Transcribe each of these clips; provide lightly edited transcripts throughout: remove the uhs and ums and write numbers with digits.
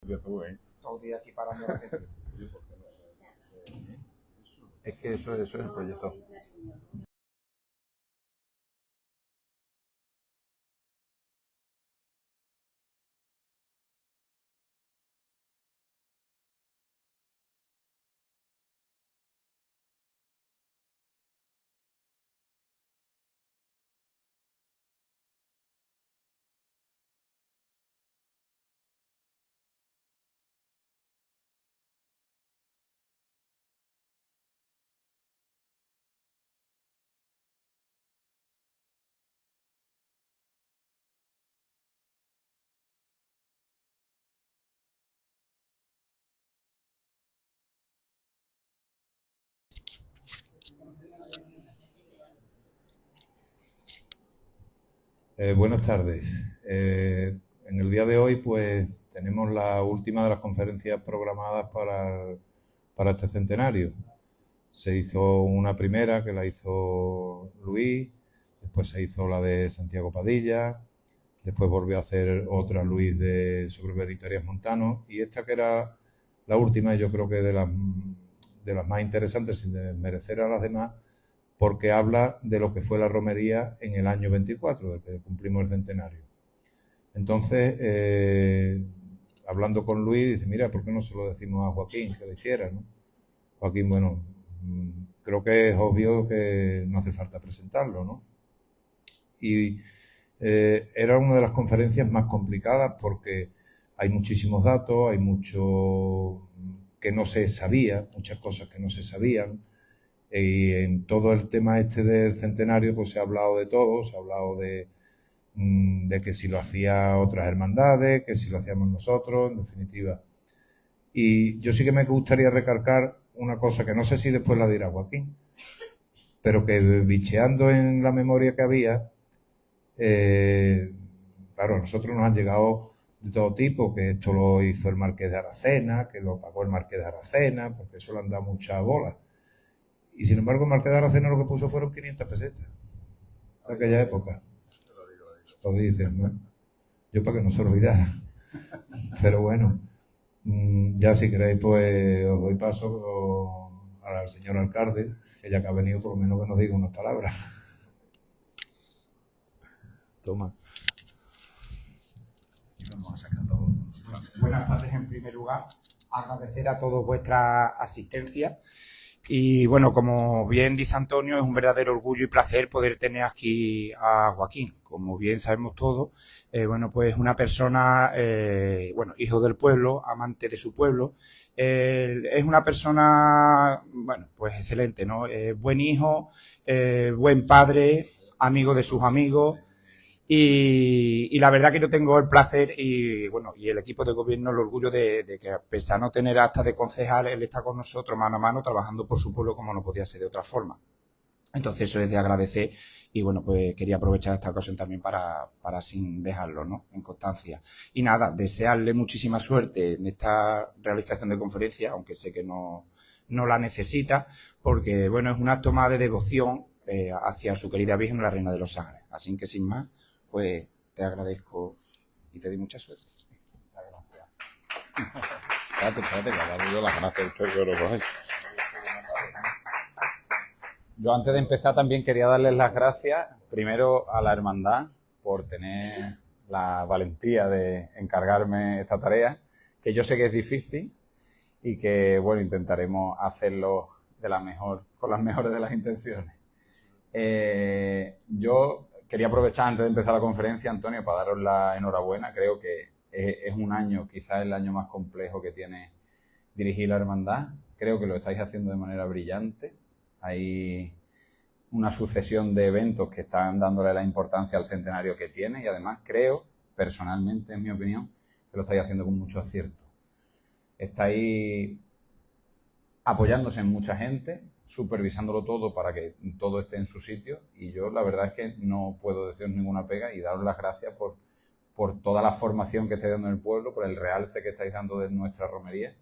Todo el día aquí parando la atención. Es que eso es el proyecto. Buenas tardes. En el día de hoy, pues, tenemos la última de las conferencias programadas para este centenario. Se hizo una primera que la hizo Luis, después se hizo la de Santiago Padilla, después volvió a hacer otra Luis sobre Benito Montano, y esta que era la última, yo creo que de las más interesantes, sin desmerecer a las demás, porque habla de lo que fue la romería en el año 24, de que cumplimos el centenario. Entonces, hablando con Luis, dice, mira, ¿por qué no se lo decimos a Joaquín que lo hiciera, ¿no? Joaquín, bueno, creo que es obvio que no hace falta presentarlo, ¿no? Y era una de las conferencias más complicadas porque hay muchísimos datos, hay mucho que no se sabía, muchas cosas que no se sabían. Y en todo el tema este del centenario, pues se ha hablado de todo, se ha hablado de que si lo hacía otras hermandades, que si lo hacíamos nosotros, en definitiva. Y yo sí que me gustaría recalcar una cosa que no sé si después la dirá Joaquín, pero que bicheando en la memoria que había, claro, a nosotros nos han llegado de todo tipo, que esto lo hizo el Marqués de Aracena, que lo pagó el Marqués de Aracena, porque eso le han dado mucha bola. Y sin embargo, el Marqués de Aracena lo que puso fueron 500 pesetas de aquella época. Lo dicen, ¿no? Yo para que no se lo olvidara. Pero bueno, ya si queréis, pues os doy paso al señor alcalde, que ya que ha venido, por lo menos que nos diga unas palabras. Toma. Vamos a sacar todo. Buenas tardes, en primer lugar. Agradecer a todos vuestra asistencia. Y bueno, como bien dice Antonio, es un verdadero orgullo y placer poder tener aquí a Joaquín. Como bien sabemos todos, bueno, pues una persona, bueno, hijo del pueblo, amante de su pueblo. Es una persona, bueno, pues excelente, ¿no? Buen hijo, buen padre, amigo de sus amigos. Y la verdad que yo tengo el placer y bueno, y el equipo de gobierno el orgullo de que, pese a no tener acta de concejal, él está con nosotros mano a mano trabajando por su pueblo como no podía ser de otra forma. Entonces eso es de agradecer y bueno, pues quería aprovechar esta ocasión también para sin dejarlo, ¿no? En constancia. Y nada, desearle muchísima suerte en esta realización de conferencia, aunque sé que no la necesita, porque bueno, es un acto más de devoción hacia su querida Virgen, la Reina de los Ángeles. Así que sin más, pues te agradezco y te doy mucha suerte. Espérate, que ahora yo las gracias a usted que lo cogéis. Yo antes de empezar también quería darles las gracias primero a la hermandad por tener la valentía de encargarme esta tarea, que yo sé que es difícil y que bueno, intentaremos hacerlo con las mejores de las intenciones. Yo quería aprovechar antes de empezar la conferencia, Antonio, para daros la enhorabuena. Creo que es un año, quizás el año más complejo que tiene dirigir la hermandad. Creo que lo estáis haciendo de manera brillante. Hay una sucesión de eventos que están dándole la importancia al centenario que tiene y además creo, personalmente, en mi opinión, que lo estáis haciendo con mucho acierto. Estáis apoyándose en mucha gente, supervisándolo todo para que todo esté en su sitio y yo la verdad es que no puedo deciros ninguna pega y daros las gracias por toda la formación que estáis dando en el pueblo, por el realce que estáis dando de nuestra romería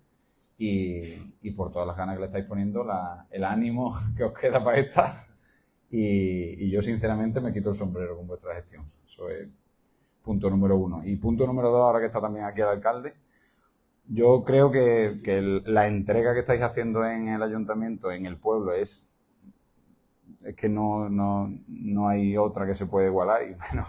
y por todas las ganas que le estáis poniendo, el ánimo que os queda para esta y yo sinceramente me quito el sombrero con vuestra gestión. Eso es punto número 1. Y punto número 2, ahora que está también aquí el alcalde, Yo creo que la entrega que estáis haciendo en el ayuntamiento, en el pueblo, es que no hay otra que se pueda igualar. Y bueno,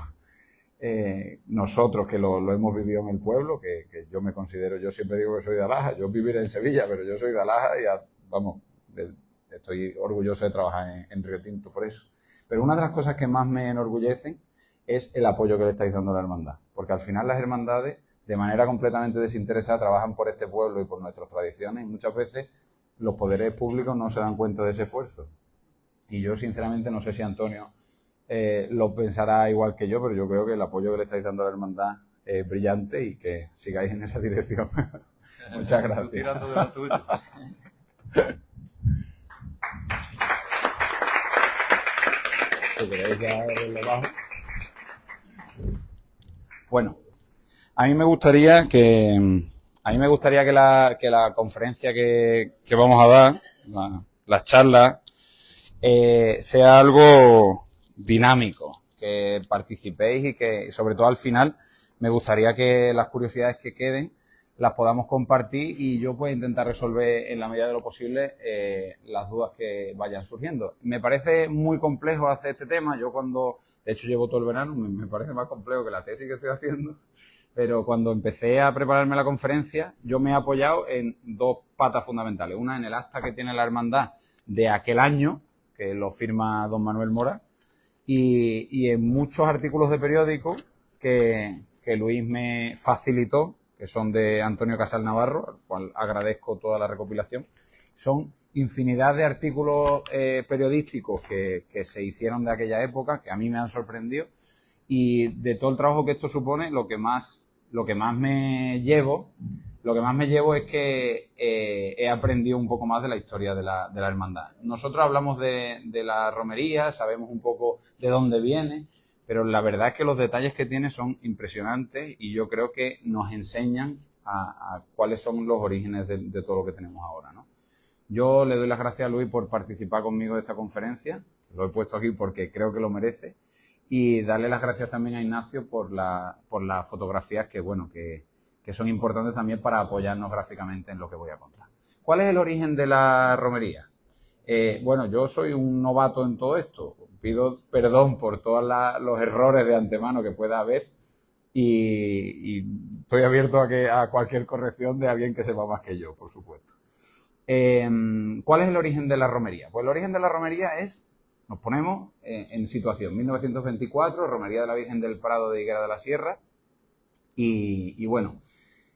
nosotros que lo hemos vivido en el pueblo, que yo me considero, yo siempre digo que soy de Alaja, yo viviré en Sevilla, pero yo soy de Alaja y vamos, estoy orgulloso de trabajar en Río Tinto por eso. Pero una de las cosas que más me enorgullecen es el apoyo que le estáis dando a la hermandad, porque al final las hermandades, de manera completamente desinteresada, trabajan por este pueblo y por nuestras tradiciones, y muchas veces los poderes públicos no se dan cuenta de ese esfuerzo. Y yo, sinceramente, no sé si Antonio lo pensará igual que yo, pero yo creo que el apoyo que le estáis dando a la hermandad es brillante y que sigáis en esa dirección. Muchas gracias. Tirando de lo tuyo. Bueno, a mí me gustaría que la conferencia que vamos a dar, las charlas, sea algo dinámico, que participéis y que, sobre todo al final, me gustaría que las curiosidades que queden las podamos compartir y yo pueda intentar resolver en la medida de lo posible las dudas que vayan surgiendo. Me parece muy complejo hacer este tema. Yo de hecho llevo todo el verano, me parece más complejo que la tesis que estoy haciendo, pero cuando empecé a prepararme la conferencia, yo me he apoyado en dos patas fundamentales. Una en el acta que tiene la hermandad de aquel año, que lo firma don Manuel Mora, y en muchos artículos de periódico que Luis me facilitó, que son de Antonio Casal Navarro, al cual agradezco toda la recopilación. Son infinidad de artículos periodísticos que se hicieron de aquella época, que a mí me han sorprendido, y de todo el trabajo que esto supone, lo que más me llevo es que he aprendido un poco más de la historia de la hermandad. Nosotros hablamos de la romería, sabemos un poco de dónde viene, pero la verdad es que los detalles que tiene son impresionantes y yo creo que nos enseñan a cuáles son los orígenes de todo lo que tenemos ahora, ¿no? Yo le doy las gracias a Luis por participar conmigo de esta conferencia, lo he puesto aquí porque creo que lo merece, y darle las gracias también a Ignacio por las fotografías que son importantes también para apoyarnos gráficamente en lo que voy a contar. ¿Cuál es el origen de la romería? Bueno, yo soy un novato en todo esto. Pido perdón por todos los errores de antemano que pueda haber y estoy abierto a cualquier corrección de alguien que sepa más que yo, por supuesto. ¿Cuál es el origen de la romería? Pues el origen de la romería nos ponemos en situación, 1924, romería de la Virgen del Prado de Higuera de la Sierra y bueno,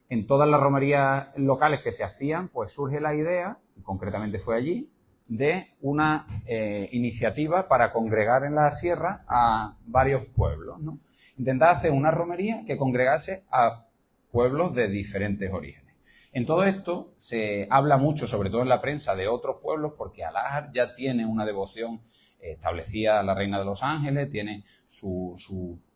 en todas las romerías locales que se hacían, pues surge la idea, y concretamente fue allí, de una iniciativa para congregar en la sierra a varios pueblos, ¿no? Intentar hacer una romería que congregase a pueblos de diferentes orígenes. En todo esto se habla mucho, sobre todo en la prensa, de otros pueblos, porque Alájar ya tiene una devoción establecida a la Reina de los Ángeles, tiene sus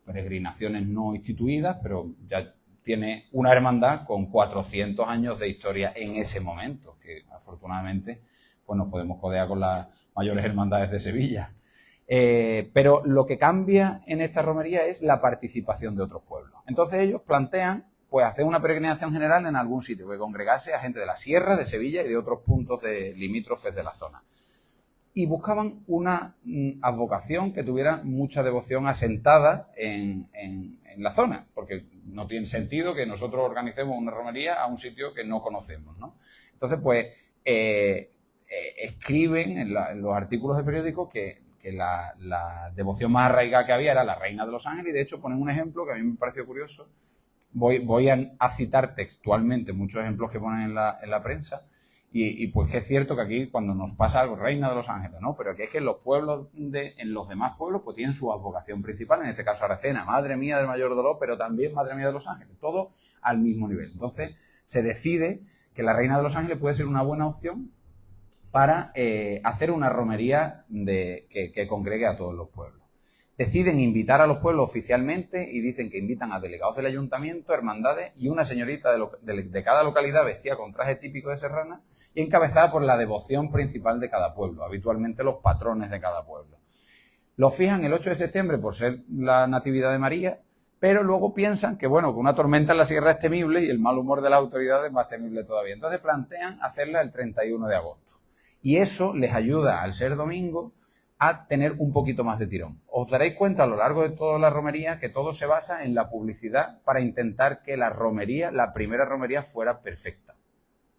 peregrinaciones no instituidas, pero ya tiene una hermandad con 400 años de historia en ese momento, que afortunadamente pues nos podemos codear con las mayores hermandades de Sevilla. Pero lo que cambia en esta romería es la participación de otros pueblos. Entonces ellos plantean pues hacer una peregrinación general en algún sitio, que congregase a gente de la Sierra, de Sevilla y de otros puntos limítrofes de la zona. Y buscaban una advocación que tuviera mucha devoción asentada en la zona, porque no tiene sentido que nosotros organicemos una romería a un sitio que no conocemos, ¿no? Entonces, pues, escriben en los artículos de periódico que la devoción más arraigada que había era la Reina de los Ángeles, y de hecho ponen un ejemplo que a mí me pareció curioso. Voy a citar textualmente muchos ejemplos que ponen en la prensa, y pues que es cierto que aquí cuando nos pasa algo, Reina de los Ángeles, ¿no? Pero aquí es que en los pueblos, en los demás pueblos, pues tienen su advocación principal, en este caso Aracena, Madre Mía del Mayor Dolor, pero también Madre Mía de los Ángeles, todo al mismo nivel. Entonces se decide que la Reina de los Ángeles puede ser una buena opción para hacer una romería que congregue a todos los pueblos. Deciden invitar a los pueblos oficialmente y dicen que invitan a delegados del ayuntamiento, hermandades y una señorita de cada localidad vestida con traje típico de serrana y encabezada por la devoción principal de cada pueblo, habitualmente los patrones de cada pueblo. Los fijan el 8 de septiembre por ser la Natividad de María, pero luego piensan que, bueno, que una tormenta en la sierra es temible y el mal humor de las autoridades es más temible todavía. Entonces plantean hacerla el 31 de agosto. Y eso les ayuda, al ser domingo, a tener un poquito más de tirón. Os daréis cuenta a lo largo de toda la romería que todo se basa en la publicidad para intentar que la romería, la primera romería, fuera perfecta,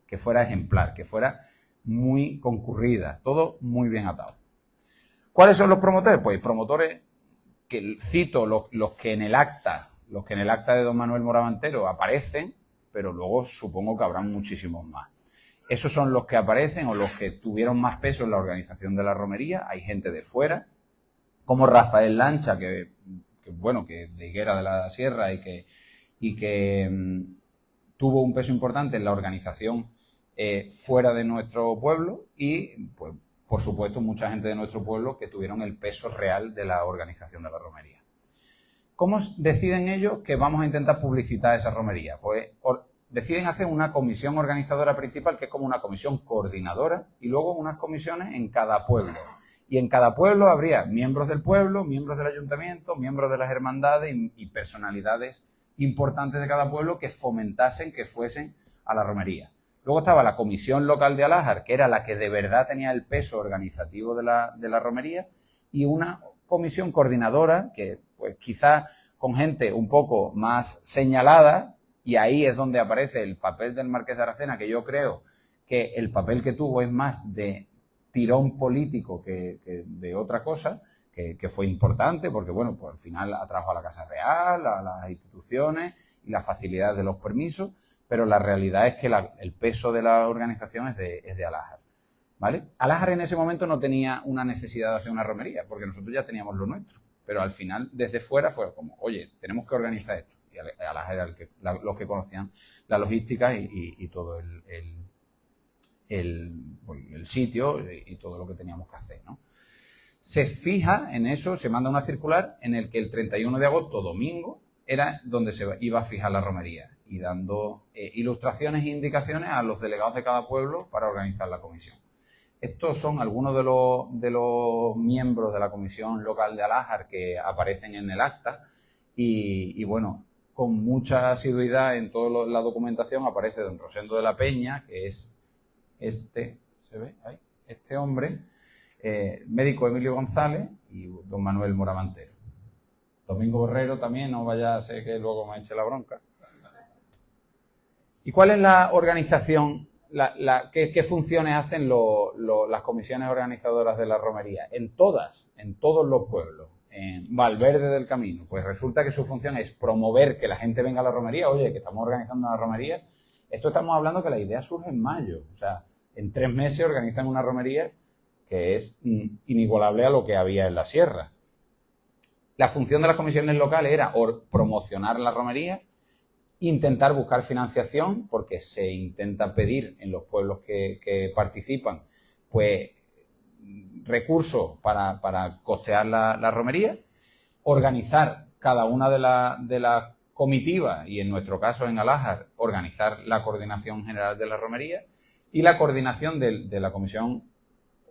que fuera ejemplar, que fuera muy concurrida, todo muy bien atado. ¿Cuáles son los promotores? Pues promotores que cito los que en el acta de don Manuel Moravantero aparecen, pero luego supongo que habrán muchísimos más. Esos son los que aparecen o los que tuvieron más peso en la organización de la romería. Hay gente de fuera, como Rafael Lancha, que de Higuera de la Sierra y que tuvo un peso importante en la organización fuera de nuestro pueblo, y pues por supuesto mucha gente de nuestro pueblo que tuvieron el peso real de la organización de la romería. ¿Cómo deciden ellos que vamos a intentar publicitar esa romería? Pues deciden hacer una comisión organizadora principal, que es como una comisión coordinadora, y luego unas comisiones en cada pueblo. Y en cada pueblo habría miembros del pueblo, miembros del ayuntamiento, miembros de las hermandades y personalidades importantes de cada pueblo que fomentasen que fuesen a la romería. Luego estaba la comisión local de Alájar, que era la que de verdad tenía el peso organizativo de la romería, y una comisión coordinadora que pues quizás con gente un poco más señalada, y ahí es donde aparece el papel del Marqués de Aracena, que yo creo que el papel que tuvo es más de tirón político que de otra cosa, que fue importante porque, bueno, pues al final atrajo a la Casa Real, a las instituciones y las facilidades de los permisos, pero la realidad es que el peso de la organización es de Alájar, ¿vale? Alájar en ese momento no tenía una necesidad de hacer una romería, porque nosotros ya teníamos lo nuestro, pero al final desde fuera fue como, oye, tenemos que organizar esto. Y Alájar era los que conocían la logística y todo el sitio y todo lo que teníamos que hacer, ¿no? Se fija en eso, se manda una circular en el que el 31 de agosto, domingo, era donde se iba a fijar la romería, y dando ilustraciones e indicaciones a los delegados de cada pueblo para organizar la comisión. Estos son algunos de los miembros de la comisión local de Alájar que aparecen en el acta y bueno, con mucha asiduidad en toda la documentación aparece don Rosendo de la Peña, que es ¿se ve ahí? Este hombre, médico Emilio González y don Manuel Moravantero. Domingo Borrero también, no vaya a ser que luego me eche la bronca. ¿Y cuál es la organización, qué funciones hacen las comisiones organizadoras de la romería? En todos los pueblos. En Valverde del Camino, pues resulta que su función es promover que la gente venga a la romería. Oye, que estamos organizando una romería. Esto estamos hablando que la idea surge en mayo. O sea, en 3 meses organizan una romería que es inigualable a lo que había en la sierra. La función de las comisiones locales era promocionar la romería, intentar buscar financiación, porque se intenta pedir en los pueblos que participan, pues recursos para costear la romería, organizar cada una de las comitivas, y en nuestro caso en Alájar, organizar la coordinación general de la romería y la coordinación de la comisión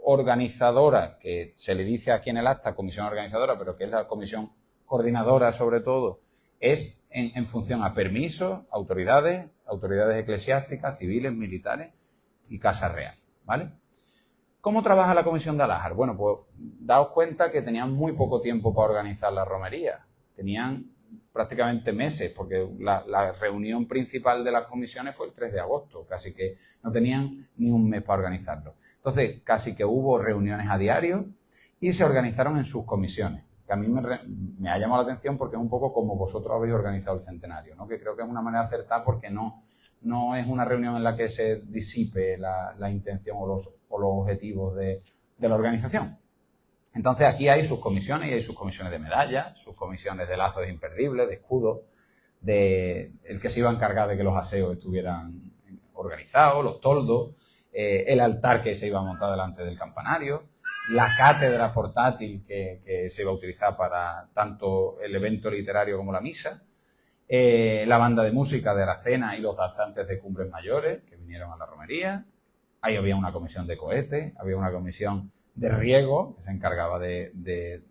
organizadora, que se le dice aquí en el acta comisión organizadora, pero que es la comisión coordinadora sobre todo, es en función a permisos, autoridades eclesiásticas, civiles, militares y Casa Real, ¿vale? ¿Cómo trabaja la comisión de Alájar? Bueno, pues daos cuenta que tenían muy poco tiempo para organizar la romería. Tenían prácticamente meses, porque la reunión principal de las comisiones fue el 3 de agosto, casi que no tenían ni un mes para organizarlo. Entonces, casi que hubo reuniones a diario y se organizaron en sus comisiones, que a mí me ha llamado la atención porque es un poco como vosotros habéis organizado el centenario, ¿no? Que creo que es una manera acertada porque no es una reunión en la que se disipe la intención o los objetivos de la organización. Entonces aquí hay sus comisiones, y hay sus comisiones de medallas, sus comisiones de lazos imperdibles, de escudos, el que se iba a encargar de que los aseos estuvieran organizados, los toldos, el altar que se iba a montar delante del campanario, la cátedra portátil que se iba a utilizar para tanto el evento literario como la misa, la banda de música de Aracena y los danzantes de Cumbres Mayores que vinieron a la romería. Ahí había una comisión de cohetes, había una comisión de riego que se encargaba de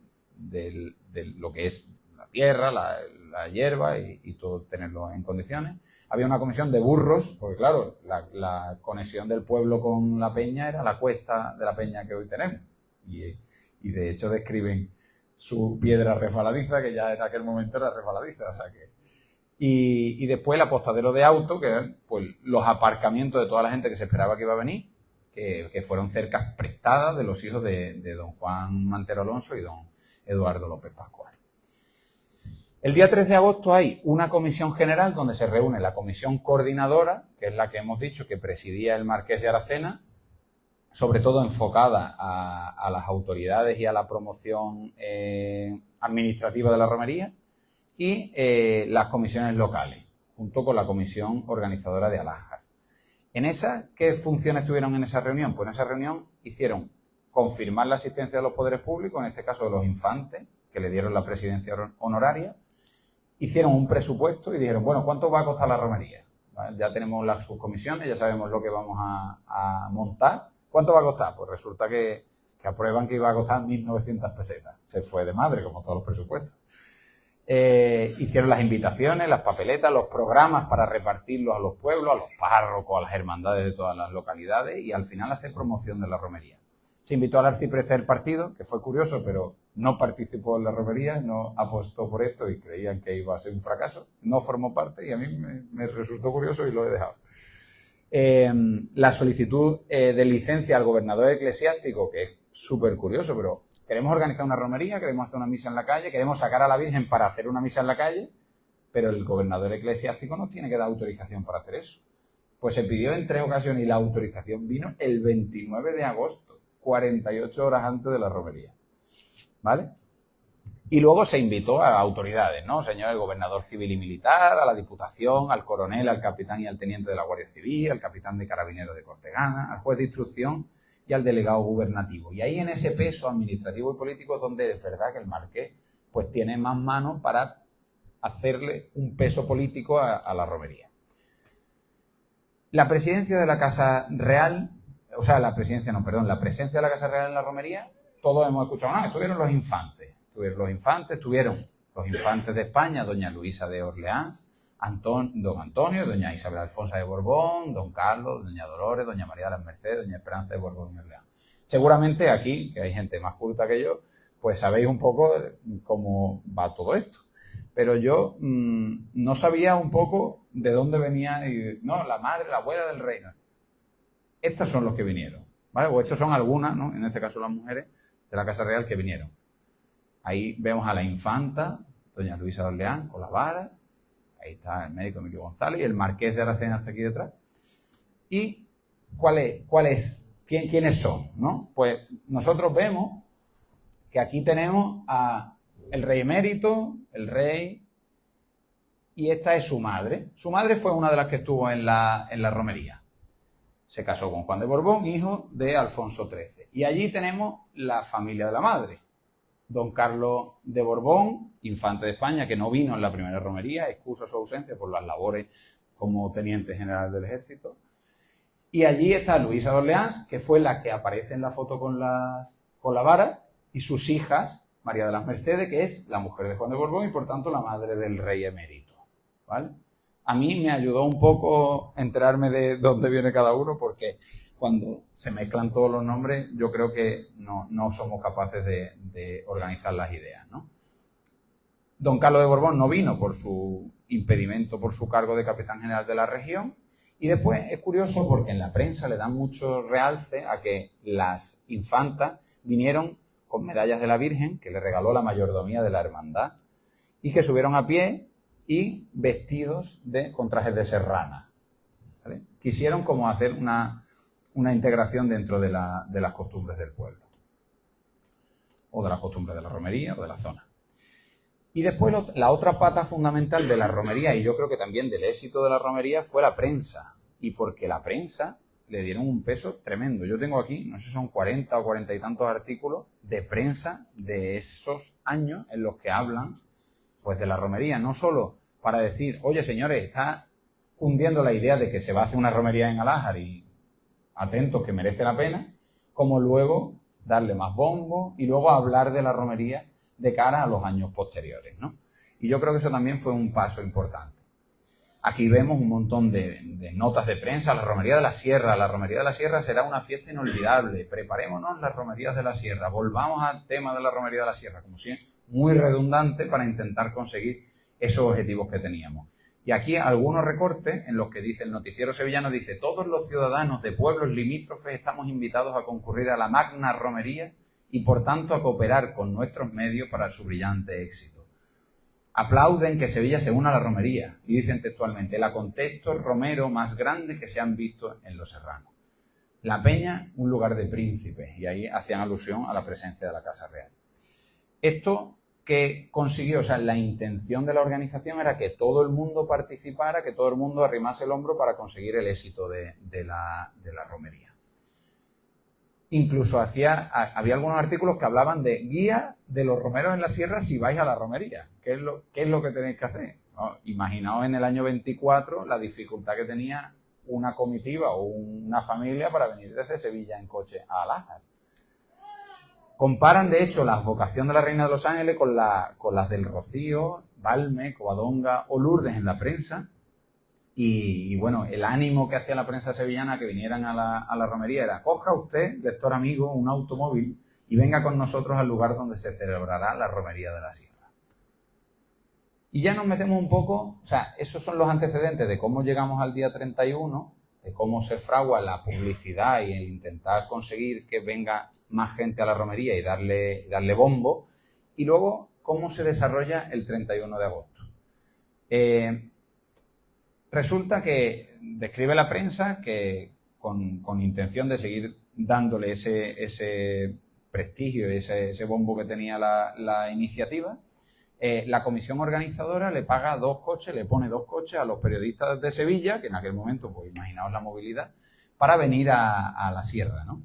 lo que es tierra, la hierba y todo tenerlo en condiciones. Había una comisión de burros, porque claro, la conexión del pueblo con la peña era la cuesta de la peña que hoy tenemos. Y de hecho describen su piedra resbaladiza, que ya en aquel momento era resbaladiza. O sea que... y después el apostadero de auto, que eran pues, los aparcamientos de toda la gente que se esperaba que iba a venir, que fueron cercas prestadas de los hijos de don Juan Mantero Alonso y don Eduardo López Pascual. El día 3 de agosto hay una comisión general donde se reúne la comisión coordinadora, que es la que hemos dicho que presidía el marqués de Aracena, sobre todo enfocada a las autoridades y a la promoción administrativa de la romería, y las comisiones locales, junto con la comisión organizadora de Alájar. En esa, ¿qué funciones tuvieron en esa reunión? Pues en esa reunión hicieron confirmar la asistencia de los poderes públicos, en este caso de los infantes, que le dieron la presidencia honoraria, hicieron un presupuesto y dijeron, bueno, ¿cuánto va a costar la romería? ¿Vale? Ya tenemos las subcomisiones, ya sabemos lo que vamos a montar. ¿Cuánto va a costar? Pues resulta que aprueban que iba a costar 1.900 pesetas. Se fue de madre, como todos los presupuestos. Hicieron las invitaciones, las papeletas, los programas para repartirlos a los pueblos, a los párrocos, a las hermandades de todas las localidades y al final hacer promoción de la romería. Se invitó al arcipreste del partido, que fue curioso, pero no participó en la romería, no apostó por esto y creían que iba a ser un fracaso. No formó parte y a mí me resultó curioso y lo he dejado. La solicitud de licencia al gobernador eclesiástico, que es súper curioso, pero queremos organizar una romería, queremos hacer una misa en la calle, queremos sacar a la Virgen para hacer una misa en la calle, pero el gobernador eclesiástico nos tiene que dar autorización para hacer eso. Pues se pidió en 3 ocasiones y la autorización vino el 29 de agosto, 48 horas antes de la romería. ¿Vale? Y luego se invitó a autoridades, ¿no? Señor, el gobernador civil y militar, a la diputación, al coronel, al capitán y al teniente de la Guardia Civil, al capitán de carabineros de Cortegana, al juez de instrucción y al delegado gubernativo. Y ahí en ese peso administrativo y político es donde es verdad que el marqués pues tiene más manos para hacerle un peso político a la romería. La presidencia de la Casa Real, o sea, la presencia de la Casa Real en la romería, todos hemos escuchado, estuvieron los infantes. Estuvieron los infantes de España, doña Luisa de Orleans, don Antonio, doña Isabel Alfonsa de Borbón, don Carlos, doña Dolores, doña María de las Mercedes, doña Esperanza de Borbón y Orleans. Seguramente aquí, que hay gente más culta que yo, pues sabéis un poco cómo va todo esto. Pero yo no sabía un poco de dónde venía, la madre, la abuela del reino. Estos son los que vinieron, ¿vale? O estos son algunas, ¿no? En este caso las mujeres de la Casa Real que vinieron. Ahí vemos a la infanta, doña Luisa de Orleans, con la vara. Ahí está el médico Emilio González y el marqués de Aracena hasta aquí detrás. ¿Y quiénes son? ¿No? Pues nosotros vemos que aquí tenemos a el rey emérito, el rey, y esta es su madre. Su madre fue una de las que estuvo en la romería. Se casó con Juan de Borbón, hijo de Alfonso XIII. Y allí tenemos la familia de la madre. Don Carlos de Borbón, infante de España, que no vino en la primera romería, excusa su ausencia por las labores como teniente general del ejército. Y allí está Luisa de Orleans, que fue la que aparece en la foto con la vara, y sus hijas, María de las Mercedes, que es la mujer de Juan de Borbón y por tanto la madre del rey emérito. ¿Vale? A mí me ayudó un poco enterarme de dónde viene cada uno, porque cuando se mezclan todos los nombres, yo creo que no somos capaces de organizar las ideas, ¿no? Don Carlos de Borbón no vino por su impedimento, por su cargo de capitán general de la región, y después es curioso porque en la prensa le dan mucho realce a que las infantas vinieron con medallas de la Virgen, que le regaló la mayordomía de la hermandad, y que subieron a pie y vestidos con trajes de serrana, ¿vale? Quisieron como hacer una integración dentro de las costumbres del pueblo, o de las costumbres de la romería o de la zona. Y después la otra pata fundamental de la romería, y yo creo que también del éxito de la romería, fue la prensa. Y porque la prensa le dieron un peso tremendo. Yo tengo aquí, no sé si son 40 o 40 y tantos artículos de prensa de esos años en los que hablan pues de la romería. No solo para decir, oye señores, está cundiendo la idea de que se va a hacer una romería en Alájar y atentos que merece la pena, como luego darle más bombo y luego hablar de la romería de cara a los años posteriores, ¿no? Y yo creo que eso también fue un paso importante. Aquí vemos un montón de notas de prensa, la romería de la Sierra. La romería de la Sierra será una fiesta inolvidable. Preparémonos las romerías de la Sierra. Volvamos al tema de la romería de la Sierra, como si es muy redundante para intentar conseguir esos objetivos que teníamos. Y aquí algunos recortes en los que dice el noticiero sevillano, dice: todos los ciudadanos de pueblos limítrofes estamos invitados a concurrir a la magna romería y por tanto a cooperar con nuestros medios para su brillante éxito. Aplauden que Sevilla se una a la romería y dicen textualmente: el acontexto romero más grande que se han visto en los serranos. La Peña, un lugar de príncipes, y ahí hacían alusión a la presencia de la Casa Real. Esto que consiguió, o sea, la intención de la organización era que todo el mundo participara, que todo el mundo arrimase el hombro para conseguir el éxito de la romería. Incluso había algunos artículos que hablaban de guía de los romeros en la sierra si vais a la romería. ¿Qué es lo que tenéis que hacer? ¿No? Imaginaos en el año 24 la dificultad que tenía una comitiva o una familia para venir desde Sevilla en coche a Alájar. Comparan, de hecho, la vocación de la Reina de los Ángeles con las del Rocío, Valme, Covadonga o Lourdes en la prensa. Y bueno, el ánimo que hacía la prensa sevillana que vinieran a la romería era: coja usted, lector amigo, un automóvil y venga con nosotros al lugar donde se celebrará la romería de la Sierra. Y ya nos metemos un poco, o sea, esos son los antecedentes de cómo llegamos al día 31, de cómo se fragua la publicidad y el intentar conseguir que venga más gente a la romería y darle bombo, y luego cómo se desarrolla el 31 de agosto. Resulta que describe la prensa que con intención de seguir dándole ese prestigio y ese bombo que tenía la iniciativa, la comisión organizadora le paga 2 coches, le pone 2 coches a los periodistas de Sevilla, que en aquel momento, pues imaginaos la movilidad, para venir a la sierra, ¿no?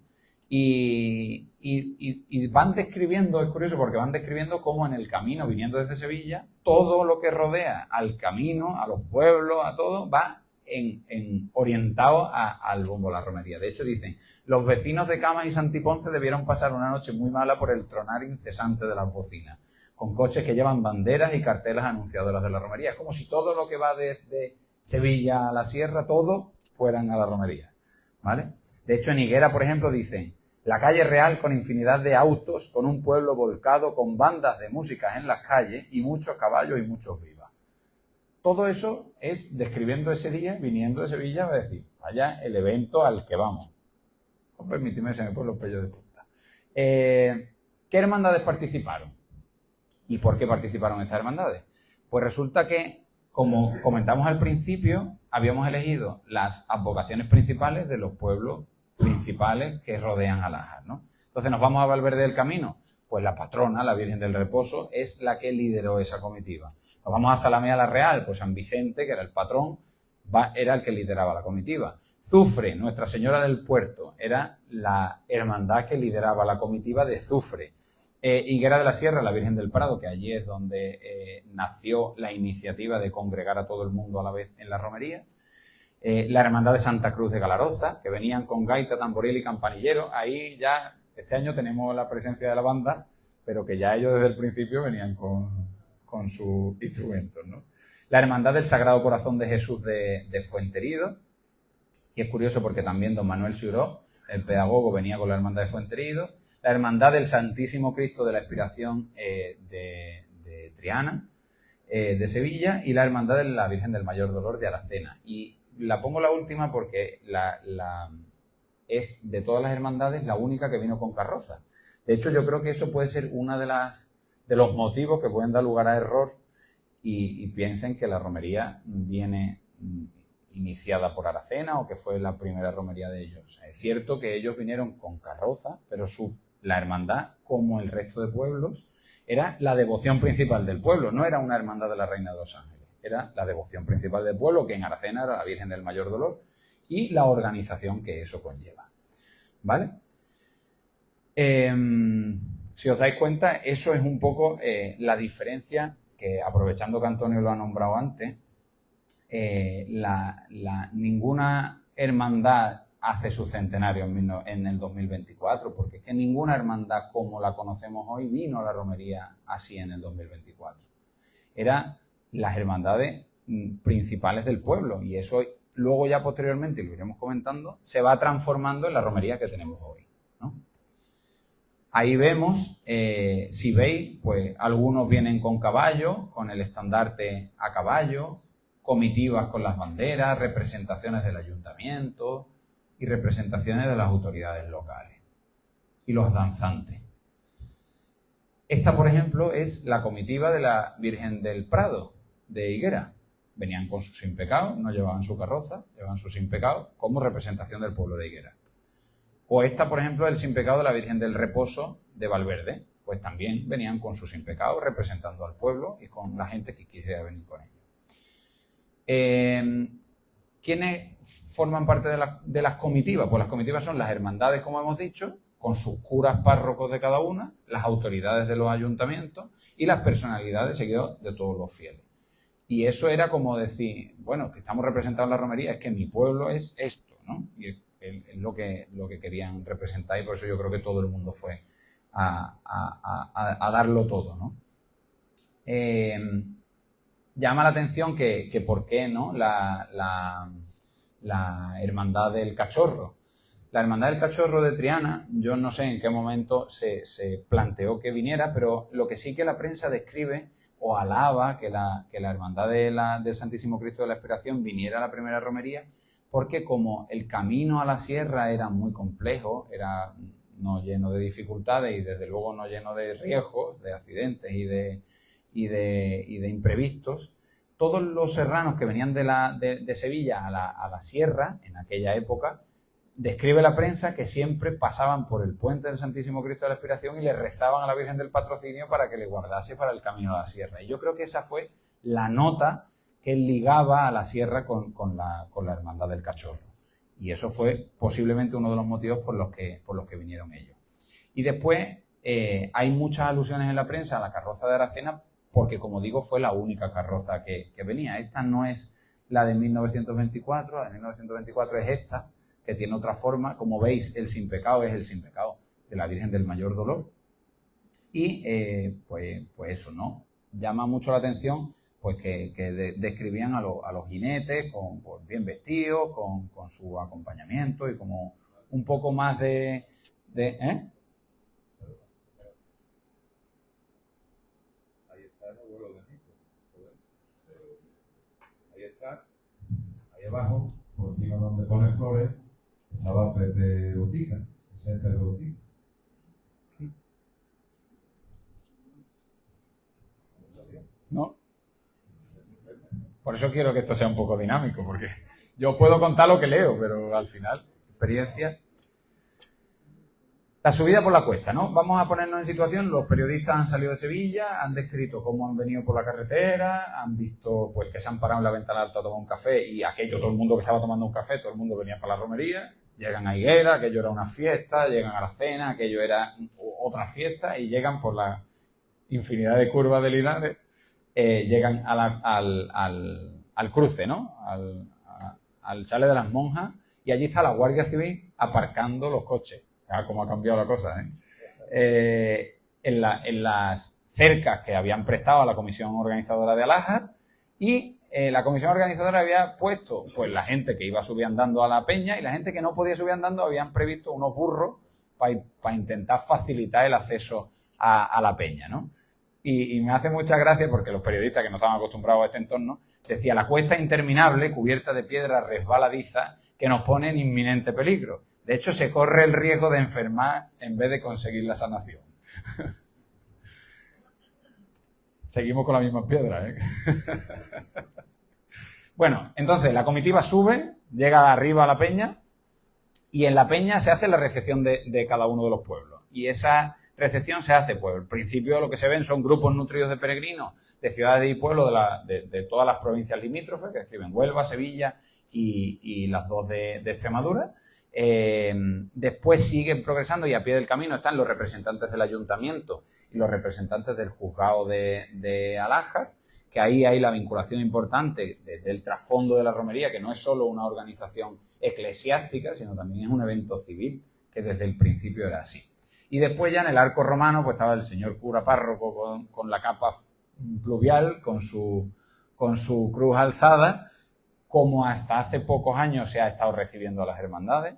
Y van describiendo, es curioso porque van describiendo cómo en el camino, viniendo desde Sevilla, todo lo que rodea al camino, a los pueblos, a todo, va orientado al bombo, la romería. De hecho, dicen: los vecinos de Camas y Santiponce debieron pasar una noche muy mala por el tronar incesante de las bocinas, con coches que llevan banderas y cartelas anunciadoras de la romería. Es como si todo lo que va desde Sevilla a la sierra, todo fueran a la romería, ¿vale? De hecho, en Higuera, por ejemplo, dicen: la calle real con infinidad de autos, con un pueblo volcado, con bandas de música en las calles y muchos caballos y muchos vivas. Todo eso es describiendo ese día, viniendo de Sevilla, va a decir: vaya el evento al que vamos. Permíteme, se me ponen los pellos de punta. ¿Qué hermandades participaron? ¿Y por qué participaron estas hermandades? Pues resulta que, como comentamos al principio, habíamos elegido las advocaciones principales de los pueblos principales que rodean Alájar, ¿no? Entonces nos vamos a Valverde del Camino, pues la patrona, la Virgen del Reposo, es la que lideró esa comitiva. Nos vamos a Zalamea la Real, pues San Vicente, que era el patrón, era el que lideraba la comitiva. Zufre, Nuestra Señora del Puerto, era la hermandad que lideraba la comitiva de Zufre. Higuera de la Sierra, la Virgen del Prado, que allí es donde nació la iniciativa de congregar a todo el mundo a la vez en la romería. La Hermandad de Santa Cruz de Galaroza, que venían con gaita, tamboril y campanillero. Ahí ya, este año tenemos la presencia de la banda, pero que ya ellos desde el principio venían con sus instrumentos, ¿no? La Hermandad del Sagrado Corazón de Jesús de Fuenterido, y es curioso porque también don Manuel Ciuró, el pedagogo, venía con la Hermandad de Fuenterido. La Hermandad del Santísimo Cristo de la Expiración de Triana, de Sevilla, y la Hermandad de la Virgen del Mayor Dolor de Aracena. Y la pongo la última porque es de todas las hermandades la única que vino con carroza. De hecho, yo creo que eso puede ser uno de los motivos que pueden dar lugar a error y piensen que la romería viene iniciada por Aracena o que fue la primera romería de ellos. Es cierto que ellos vinieron con carroza, pero la hermandad, como el resto de pueblos, era la devoción principal del pueblo, no era una hermandad de la Reina de los Ángeles. Era la devoción principal del pueblo, que en Aracena era la Virgen del Mayor Dolor, y la organización que eso conlleva, ¿vale? Si os dais cuenta, eso es un poco la diferencia que, aprovechando que Antonio lo ha nombrado antes, ninguna hermandad hace su centenario en el 2024, porque es que ninguna hermandad como la conocemos hoy vino a la romería así en el 2024. eran las hermandades principales del pueblo, y eso luego ya posteriormente, y lo iremos comentando, se va transformando en la romería que tenemos hoy, ¿no? Ahí vemos, si veis, pues algunos vienen con caballo, con el estandarte a caballo, comitivas con las banderas, representaciones del ayuntamiento y representaciones de las autoridades locales. Y los danzantes. Esta, por ejemplo, es la comitiva de la Virgen del Prado, de Higuera. Venían con sus sin pecados, no llevaban su carroza, llevaban sus sin pecados como representación del pueblo de Higuera. O esta, por ejemplo, el sin pecado de la Virgen del Reposo de Valverde, pues también venían con sus sin pecados representando al pueblo y con la gente que quisiera venir con ellos. ¿Quiénes forman parte de las comitivas? Pues las comitivas son las hermandades, como hemos dicho, con sus curas párrocos de cada una, las autoridades de los ayuntamientos y las personalidades seguidas de todos los fieles. Y eso era como decir, bueno, que estamos representados en la romería, es que mi pueblo es esto, ¿no? Y es lo que querían representar, y por eso yo creo que todo el mundo fue a darlo todo, ¿no? Llama la atención que por qué, ¿no? La hermandad del cachorro. La hermandad del cachorro de Triana, yo no sé en qué momento se planteó que viniera, pero lo que sí que la prensa describe o alaba que la hermandad del Santísimo Cristo de la Expiración viniera a la primera romería, porque como el camino a la sierra era muy complejo, era no lleno de dificultades y desde luego no lleno de riesgos, de accidentes y de imprevistos, todos los serranos que venían de Sevilla a la sierra en aquella época, describe la prensa que siempre pasaban por el puente del Santísimo Cristo de la Expiración y le rezaban a la Virgen del Patrocinio para que le guardase para el camino a la sierra. Y yo creo que esa fue la nota que ligaba a la sierra con la hermandad del cachorro. Y eso fue posiblemente uno de los motivos por los que vinieron ellos. Y después hay muchas alusiones en la prensa a la carroza de Aracena, porque, como digo, fue la única carroza que venía. Esta no es la de 1924, la de 1924 es esta, que tiene otra forma. Como veis, el sin pecado es el sin pecado de la Virgen del Mayor Dolor. Y pues eso, ¿no? Llama mucho la atención pues que describían a los jinetes pues, bien vestidos, con su acompañamiento y como un poco más de ¿eh? Ahí está el abuelo de Nico. Ahí está, ahí abajo, por encima donde pone flores, estaba Pepe Botica, ese es Pepe Botica. ¿No? Por eso quiero que esto sea un poco dinámico, porque yo puedo contar lo que leo, pero al final, experiencia. La subida por la cuesta, ¿no? Vamos a ponernos en situación, los periodistas han salido de Sevilla, han descrito cómo han venido por la carretera, han visto pues que se han parado en la ventana alta a tomar un café y aquello, todo el mundo que estaba tomando un café, todo el mundo venía para la romería, llegan a Higuera, aquello era una fiesta, llegan a la cena, aquello era otra fiesta y llegan por la infinidad de curvas de Linares, llegan al cruce, ¿no? Al chalet de las monjas, y allí está la Guardia Civil aparcando los coches. Cómo ha cambiado la cosa, ¿eh? En las cercas que habían prestado a la comisión organizadora de Alájar, y la comisión organizadora había puesto pues la gente que iba subir andando a la peña, y la gente que no podía subir andando habían previsto unos burros para intentar facilitar el acceso a la peña, ¿no? Y me hace mucha gracia porque los periodistas que no estaban acostumbrados a este entorno decía: la cuesta interminable cubierta de piedras resbaladizas que nos pone en inminente peligro. De hecho, se corre el riesgo de enfermar en vez de conseguir la sanación. Seguimos con las mismas piedras, ¿eh? Bueno, entonces la comitiva sube, llega arriba a la peña, y en la peña se hace la recepción de cada uno de los pueblos. Y esa recepción se hace, pues al principio lo que se ven son grupos nutridos de peregrinos de ciudades y pueblos de todas las provincias limítrofes, que escriben Huelva, Sevilla y las dos de Extremadura. Después siguen progresando y a pie del camino están los representantes del ayuntamiento y los representantes del juzgado de Alájar, que ahí hay la vinculación importante del trasfondo de la romería, que no es solo una organización eclesiástica, sino también es un evento civil, que desde el principio era así. Y después ya en el arco romano pues estaba el señor cura párroco con la capa pluvial con su cruz alzada, como hasta hace pocos años se ha estado recibiendo a las hermandades,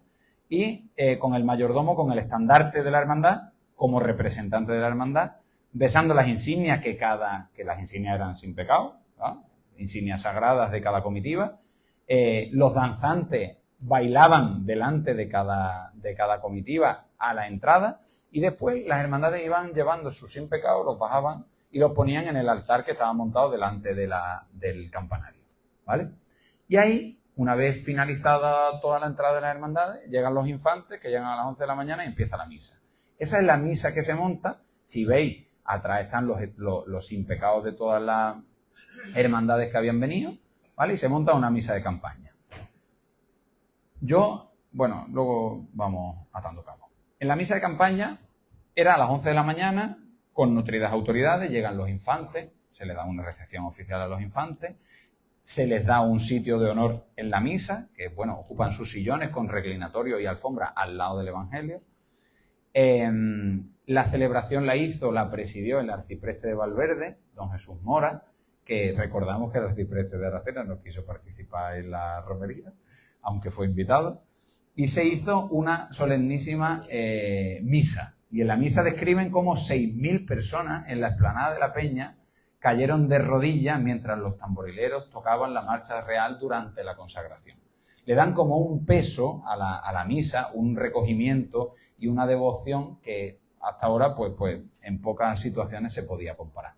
y con el mayordomo, con el estandarte de la hermandad, como representante de la hermandad, besando las insignias, que las insignias eran sin pecado, ¿no? Insignias sagradas de cada comitiva. Los danzantes bailaban delante de cada comitiva a la entrada, y después las hermandades iban llevando sus sin pecado, los bajaban y los ponían en el altar que estaba montado delante del campanario, ¿vale? Y ahí, una vez finalizada toda la entrada de las hermandades, llegan los infantes, que llegan a las 11 de la mañana, y empieza la misa. Esa es la misa que se monta. Si veis, atrás están los sin pecados de todas las hermandades que habían venido, ¿vale? Y se monta una misa de campaña. Luego vamos atando cabos. En la misa de campaña era a las 11 de la mañana, con nutridas autoridades, llegan los infantes, se les da una recepción oficial a los infantes, se les da un sitio de honor en la misa, que ocupan sus sillones con reclinatorio y alfombra al lado del Evangelio. La celebración la presidió el arcipreste de Valverde, don Jesús Mora, que recordamos que el arcipreste de Aracena no quiso participar en la romería, aunque fue invitado, y se hizo una solemnísima misa. Y en la misa describen cómo 6.000 personas en la explanada de la Peña cayeron de rodillas mientras los tamborileros tocaban la marcha real durante la consagración. Le dan como un peso a la misa, un recogimiento y una devoción que hasta ahora pues en pocas situaciones se podía comparar.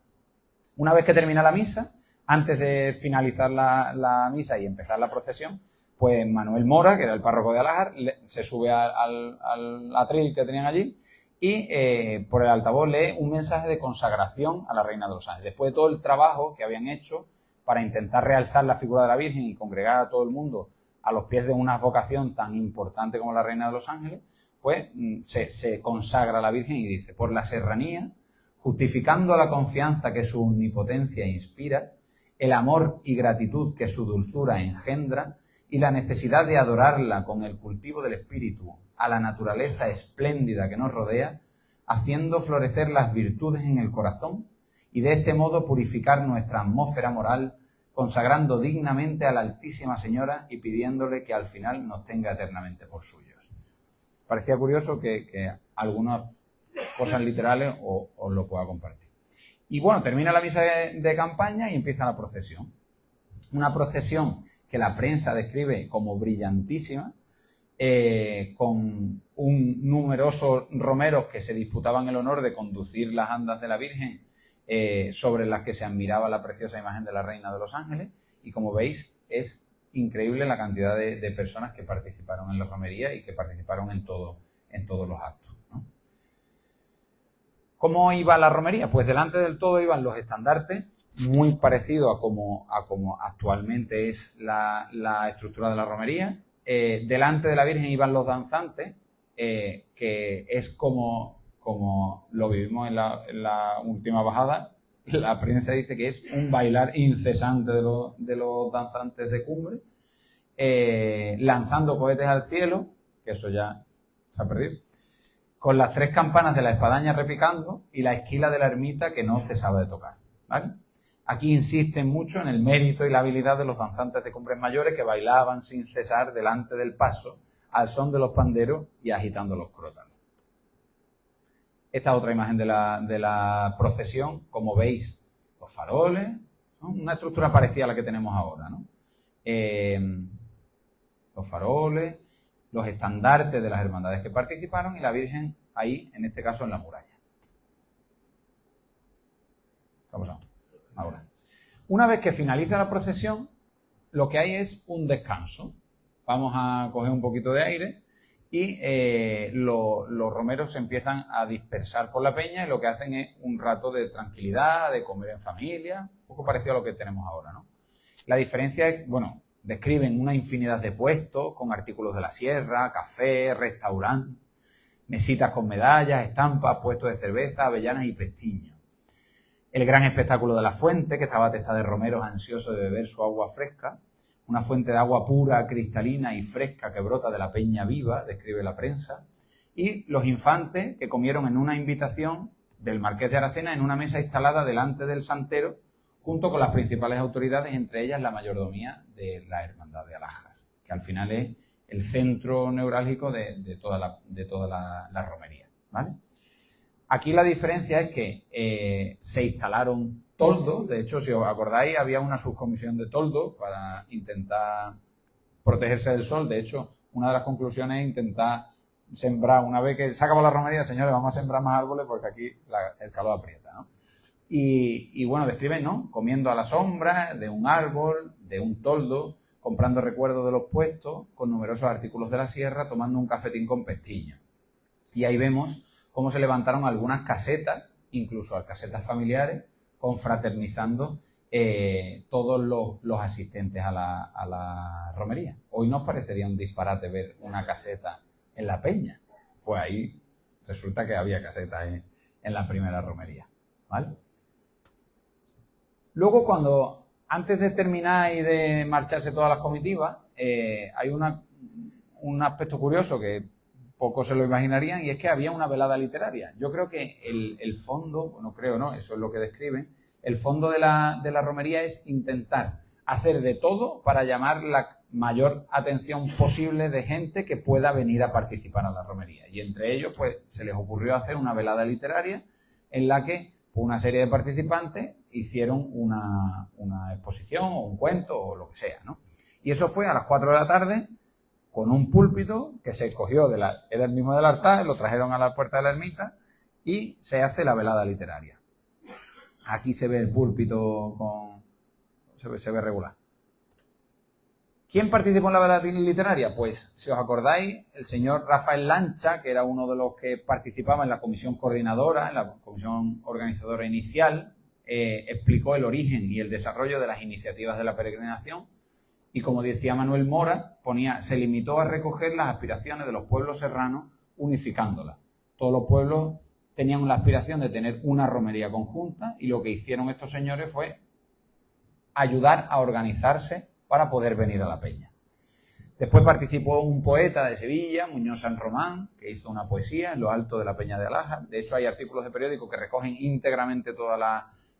Una vez que termina la misa, antes de finalizar la misa y empezar la procesión, pues Manuel Mora, que era el párroco de Alájar, se sube al atril que tenían allí y por el altavoz lee un mensaje de consagración a la Reina de los Ángeles. Después de todo el trabajo que habían hecho para intentar realzar la figura de la Virgen y congregar a todo el mundo a los pies de una vocación tan importante como la Reina de los Ángeles, pues se consagra a la Virgen y dice: por la serranía, justificando la confianza que su omnipotencia inspira, el amor y gratitud que su dulzura engendra, y la necesidad de adorarla con el cultivo del espíritu a la naturaleza espléndida que nos rodea, haciendo florecer las virtudes en el corazón y de este modo purificar nuestra atmósfera moral, consagrando dignamente a la Altísima Señora y pidiéndole que al final nos tenga eternamente por suyos. Parecía curioso que algunas cosas literales os lo pueda compartir. Y termina la misa de campaña y empieza la procesión. Una procesión que la prensa describe como brillantísima, con numerosos romeros que se disputaban el honor de conducir las andas de la Virgen, sobre las que se admiraba la preciosa imagen de la Reina de los Ángeles, y como veis es increíble la cantidad de personas que participaron en la romería y que participaron en todos los actos, ¿no? ¿Cómo iba la romería? Pues delante del todo iban los estandartes, muy parecido a como actualmente es la estructura de la romería. Delante de la Virgen iban los danzantes, que es como lo vivimos en la última bajada. La prensa dice que es un bailar incesante de los danzantes de cumbre, lanzando cohetes al cielo, que eso ya se ha perdido, con las 3 campanas de la espadaña repicando y la esquila de la ermita que no cesaba de tocar, ¿vale? Aquí insisten mucho en el mérito y la habilidad de los danzantes de cumbres mayores, que bailaban sin cesar delante del paso al son de los panderos y agitando los crótalos. Esta es otra imagen de la procesión. Como veis, los faroles, ¿no? Una estructura parecida a la que tenemos ahora, ¿no? Los faroles, los estandartes de las hermandades que participaron y la Virgen ahí, en este caso, en la muralla. ¿Qué ha pasado? Ahora, una vez que finaliza la procesión, lo que hay es un descanso. Vamos a coger un poquito de aire y los romeros se empiezan a dispersar por la peña y lo que hacen es un rato de tranquilidad, de comer en familia, un poco parecido a lo que tenemos ahora, ¿no? La diferencia es, describen una infinidad de puestos con artículos de la sierra, café, restaurante, mesitas con medallas, estampas, puestos de cerveza, avellanas y pestiños. El gran espectáculo de la fuente, que estaba atestada de romeros ansiosos de beber su agua fresca, una fuente de agua pura, cristalina y fresca que brota de la peña viva, describe la prensa, y los infantes que comieron en una invitación del marqués de Aracena en una mesa instalada delante del santero, junto con las principales autoridades, entre ellas la mayordomía de la Hermandad de Alhajas, que al final es el centro neurálgico de toda la romería, ¿vale? Aquí la diferencia es que se instalaron toldos. De hecho, si os acordáis, había una subcomisión de toldos para intentar protegerse del sol. De hecho, una de las conclusiones es intentar sembrar, una vez que se acabó la romería, señores, vamos a sembrar más árboles porque aquí el calor aprieta, ¿no? Y bueno, describen, ¿no? Comiendo a la sombra de un árbol, de un toldo, comprando recuerdos de los puestos, con numerosos artículos de la sierra, tomando un cafetín con pestillo. Y ahí vemos cómo se levantaron algunas casetas, incluso casetas familiares, confraternizando todos los asistentes a la romería. Hoy nos parecería un disparate ver una caseta en la peña. Pues ahí resulta que había casetas en la primera romería, ¿vale? Luego, antes de terminar y de marcharse todas las comitivas, hay un aspecto curioso que pocos se lo imaginarían, y es que había una velada literaria. Yo creo que el fondo, bueno, creo, ¿no? Eso es lo que describen. El fondo de la romería es intentar hacer de todo para llamar la mayor atención posible de gente que pueda venir a participar en la romería. Y entre ellos, pues, se les ocurrió hacer una velada literaria en la que una serie de participantes hicieron una exposición o un cuento o lo que sea, ¿no? Y eso fue a las 4 de la tarde, con un púlpito que se escogió, era el mismo del altar, lo trajeron a la puerta de la ermita y se hace la velada literaria. Aquí se ve el púlpito se ve regular. ¿Quién participó en la velada literaria? Pues, si os acordáis, el señor Rafael Lancha, que era uno de los que participaba en la comisión coordinadora, en la comisión organizadora inicial, explicó el origen y el desarrollo de las iniciativas de la peregrinación. Y como decía Manuel Mora, se limitó a recoger las aspiraciones de los pueblos serranos, unificándolas. Todos los pueblos tenían la aspiración de tener una romería conjunta, y lo que hicieron estos señores fue ayudar a organizarse para poder venir a la peña. Después participó un poeta de Sevilla, Muñoz San Román, que hizo una poesía en lo alto de la Peña de Alhajas. De hecho, hay artículos de periódico que recogen íntegramente todo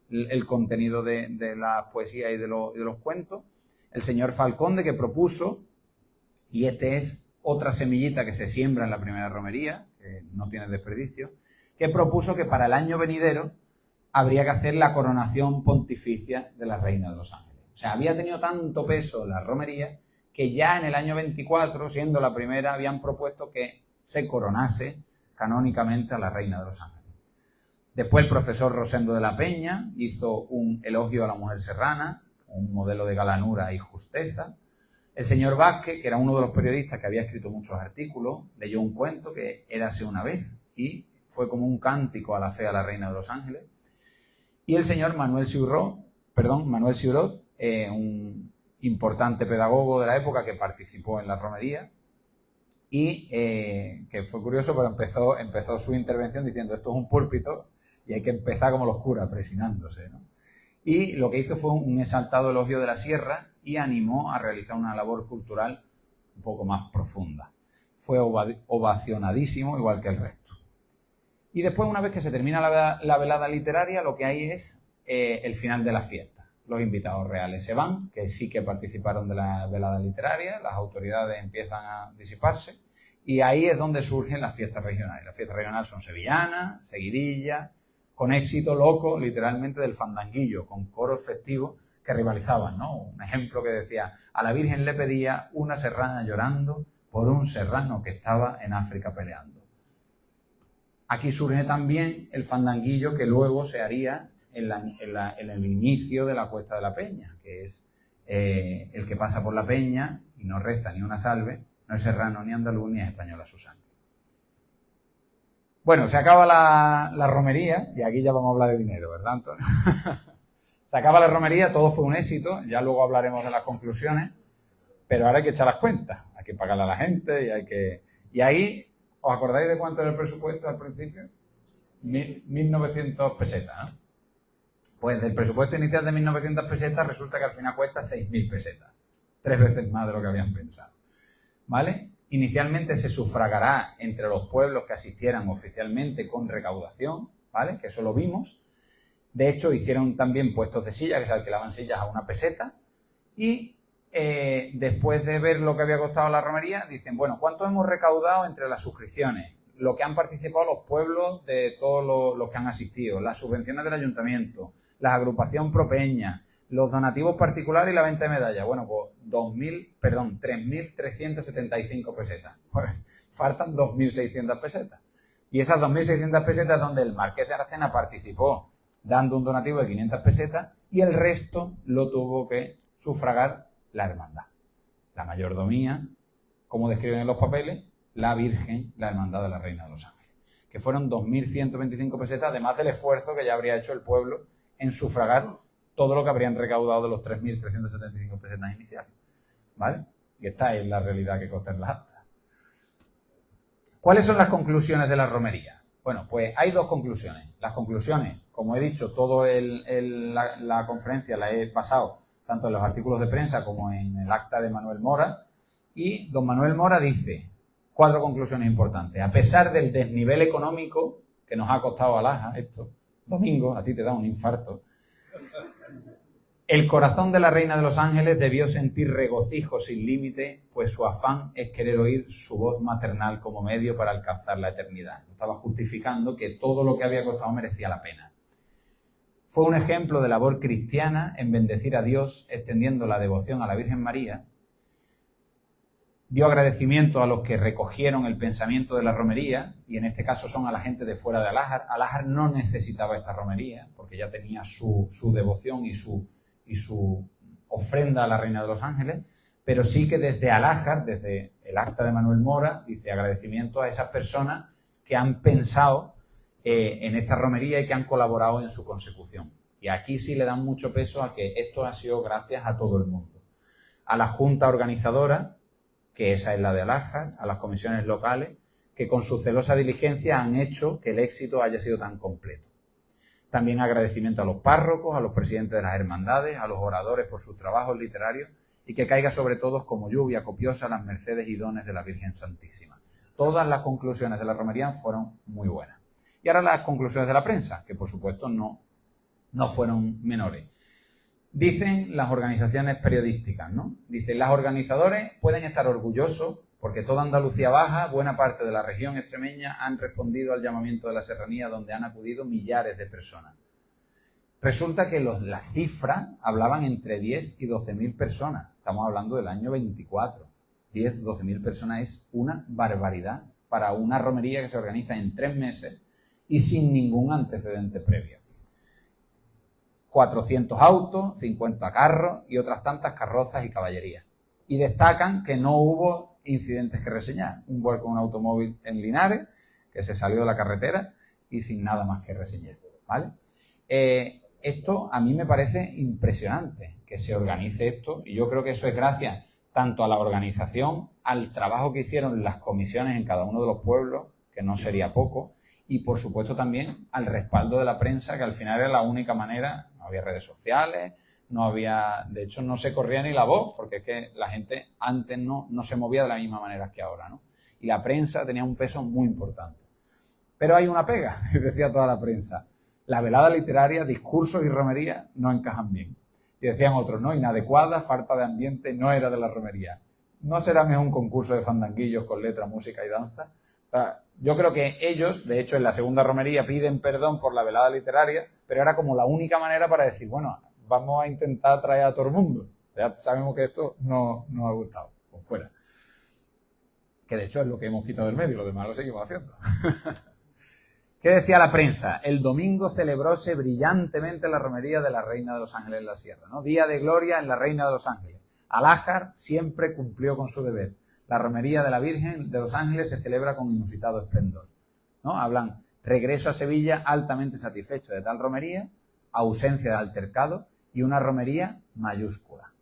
el contenido de la poesía y de los cuentos. El señor Falconde, que propuso, y este es otra semillita que se siembra en la primera romería, que no tiene desperdicio, que propuso que para el año venidero habría que hacer la coronación pontificia de la Reina de los Ángeles. O sea, había tenido tanto peso la romería que ya en el año 24, siendo la primera, habían propuesto que se coronase canónicamente a la Reina de los Ángeles. Después el profesor Rosendo de la Peña hizo un elogio a la mujer serrana, un modelo de galanura y justeza. El señor Vázquez, que era uno de los periodistas que había escrito muchos artículos, leyó un cuento que érase una vez y fue como un cántico a la fe a la Reina de los Ángeles. Y el señor Manuel Ciurot, un importante pedagogo de la época que participó en la romería y que fue curioso, pero empezó su intervención diciendo: esto es un púlpito y hay que empezar como los curas, presinándose, ¿no? Y lo que hizo fue un exaltado elogio de la sierra y animó a realizar una labor cultural un poco más profunda. Fue ovacionadísimo, igual que el resto. Y después, una vez que se termina la velada literaria, lo que hay es el final de la fiesta. Los invitados reales se van, que sí que participaron de la velada literaria, las autoridades empiezan a disiparse, y ahí es donde surgen las fiestas regionales. Las fiestas regionales son sevillanas, seguidillas, con éxito loco, literalmente, del fandanguillo, con coros festivos que rivalizaban, ¿no? Un ejemplo que decía: a la Virgen le pedía una serrana llorando por un serrano que estaba en África peleando. Aquí surge también el fandanguillo que luego se haría en el inicio de la Cuesta de la Peña, que es el que pasa por la peña y no reza ni una salve, no es serrano ni andaluz ni es español a su sangre. Bueno, se acaba la romería, y aquí ya vamos a hablar de dinero, ¿verdad, Antonio? Se acaba la romería, todo fue un éxito, ya luego hablaremos de las conclusiones, pero ahora hay que echar las cuentas, hay que pagarle a la gente y ahí, ¿os acordáis de cuánto era el presupuesto al principio? 1.900 pesetas, ¿no? Pues del presupuesto inicial de 1.900 pesetas resulta que al final cuesta 6.000 pesetas, 3 veces más de lo que habían pensado, ¿vale? Inicialmente se sufragará entre los pueblos que asistieran oficialmente con recaudación, ¿vale? Que eso lo vimos. De hecho, hicieron también puestos de sillas, que se alquilaban sillas a 1 peseta. Y después de ver lo que había costado la romería, dicen, bueno, ¿cuánto hemos recaudado entre las suscripciones? Lo que han participado los pueblos de todos los que han asistido, las subvenciones del ayuntamiento, la agrupación Propeña, los donativos particulares y la venta de medallas. Bueno, pues 3.375 pesetas. Pues, faltan 2.600 pesetas. Y esas 2.600 pesetas es donde el Marqués de Aracena participó dando un donativo de 500 pesetas y el resto lo tuvo que sufragar la hermandad. La mayordomía, como describen en los papeles, la Virgen, la Hermandad de la Reina de los Ángeles, que fueron 2.125 pesetas, además del esfuerzo que ya habría hecho el pueblo en sufragar todo lo que habrían recaudado de los 3.375 pesetas iniciales. ¿Vale? Y esta es la realidad que consta en las actas. ¿Cuáles son las conclusiones de la romería? Bueno, pues hay 2 conclusiones. Las conclusiones, como he dicho, toda la conferencia la he pasado tanto en los artículos de prensa como en el acta de Manuel Mora. Y don Manuel Mora dice 4 conclusiones importantes. A pesar del desnivel económico que nos ha costado Alaja, esto, Domingo, a ti te da un infarto, el corazón de la Reina de los Ángeles debió sentir regocijo sin límite, pues su afán es querer oír su voz maternal como medio para alcanzar la eternidad. Estaba justificando que todo lo que había costado merecía la pena. Fue un ejemplo de labor cristiana en bendecir a Dios, extendiendo la devoción a la Virgen María. Dio agradecimiento a los que recogieron el pensamiento de la romería, y en este caso son a la gente de fuera de Alájar. Alájar no necesitaba esta romería, porque ya tenía su devoción y su ofrenda a la Reina de los Ángeles, pero sí que desde Alájar, desde el acta de Manuel Mora, dice agradecimiento a esas personas que han pensado en esta romería y que han colaborado en su consecución. Y aquí sí le dan mucho peso a que esto ha sido gracias a todo el mundo. A la Junta Organizadora, que esa es la de Alájar, a las comisiones locales, que con su celosa diligencia han hecho que el éxito haya sido tan completo. También agradecimiento a los párrocos, a los presidentes de las hermandades, a los oradores por sus trabajos literarios y que caiga sobre todos como lluvia copiosa las mercedes y dones de la Virgen Santísima. Todas las conclusiones de la romería fueron muy buenas. Y ahora las conclusiones de la prensa, que por supuesto no fueron menores. Dicen las organizaciones periodísticas, ¿no? Dicen, los organizadores pueden estar orgullosos porque toda Andalucía Baja, buena parte de la región extremeña, han respondido al llamamiento de la serranía donde han acudido millares de personas. Resulta que las cifras hablaban entre 10 y 12.000 personas. Estamos hablando del año 24. 10, 12.000 personas es una barbaridad para una romería que se organiza en 3 meses y sin ningún antecedente previo. 400 autos, 50 carros y otras tantas carrozas y caballerías. Y destacan que no hubo incidentes que reseñar. Un vuelco en un automóvil en Linares, que se salió de la carretera y sin nada más que reseñar, ¿vale? Esto a mí me parece impresionante, que se organice esto, y yo creo que eso es gracias tanto a la organización, al trabajo que hicieron las comisiones en cada uno de los pueblos, que no sería poco, y por supuesto también al respaldo de la prensa, que al final era la única manera. No había redes sociales, no había, de hecho no se corría ni la voz, porque es que la gente antes no se movía de la misma manera que ahora, ¿no? Y la prensa tenía un peso muy importante. Pero hay una pega, decía toda la prensa. La velada literaria, discursos y romería no encajan bien. Y decían otros, no, inadecuada, falta de ambiente, no era de la romería. ¿No será mejor un concurso de fandanguillos con letra, música y danza? O sea, yo creo que ellos, de hecho, en la segunda romería piden perdón por la velada literaria, pero era como la única manera para decir, bueno, vamos a intentar traer a todo el mundo. Ya sabemos que esto no nos ha gustado. Pues fuera. Que de hecho es lo que hemos quitado del medio, lo demás lo seguimos haciendo. ¿Qué decía la prensa? El domingo celebróse brillantemente la romería de la Reina de los Ángeles en la Sierra, ¿no? Día de gloria en la Reina de los Ángeles. Alájar siempre cumplió con su deber. La romería de la Virgen de los Ángeles se celebra con inusitado esplendor, ¿no? Hablan regreso a Sevilla altamente satisfecho de tal romería, ausencia de altercado y una romería mayúscula.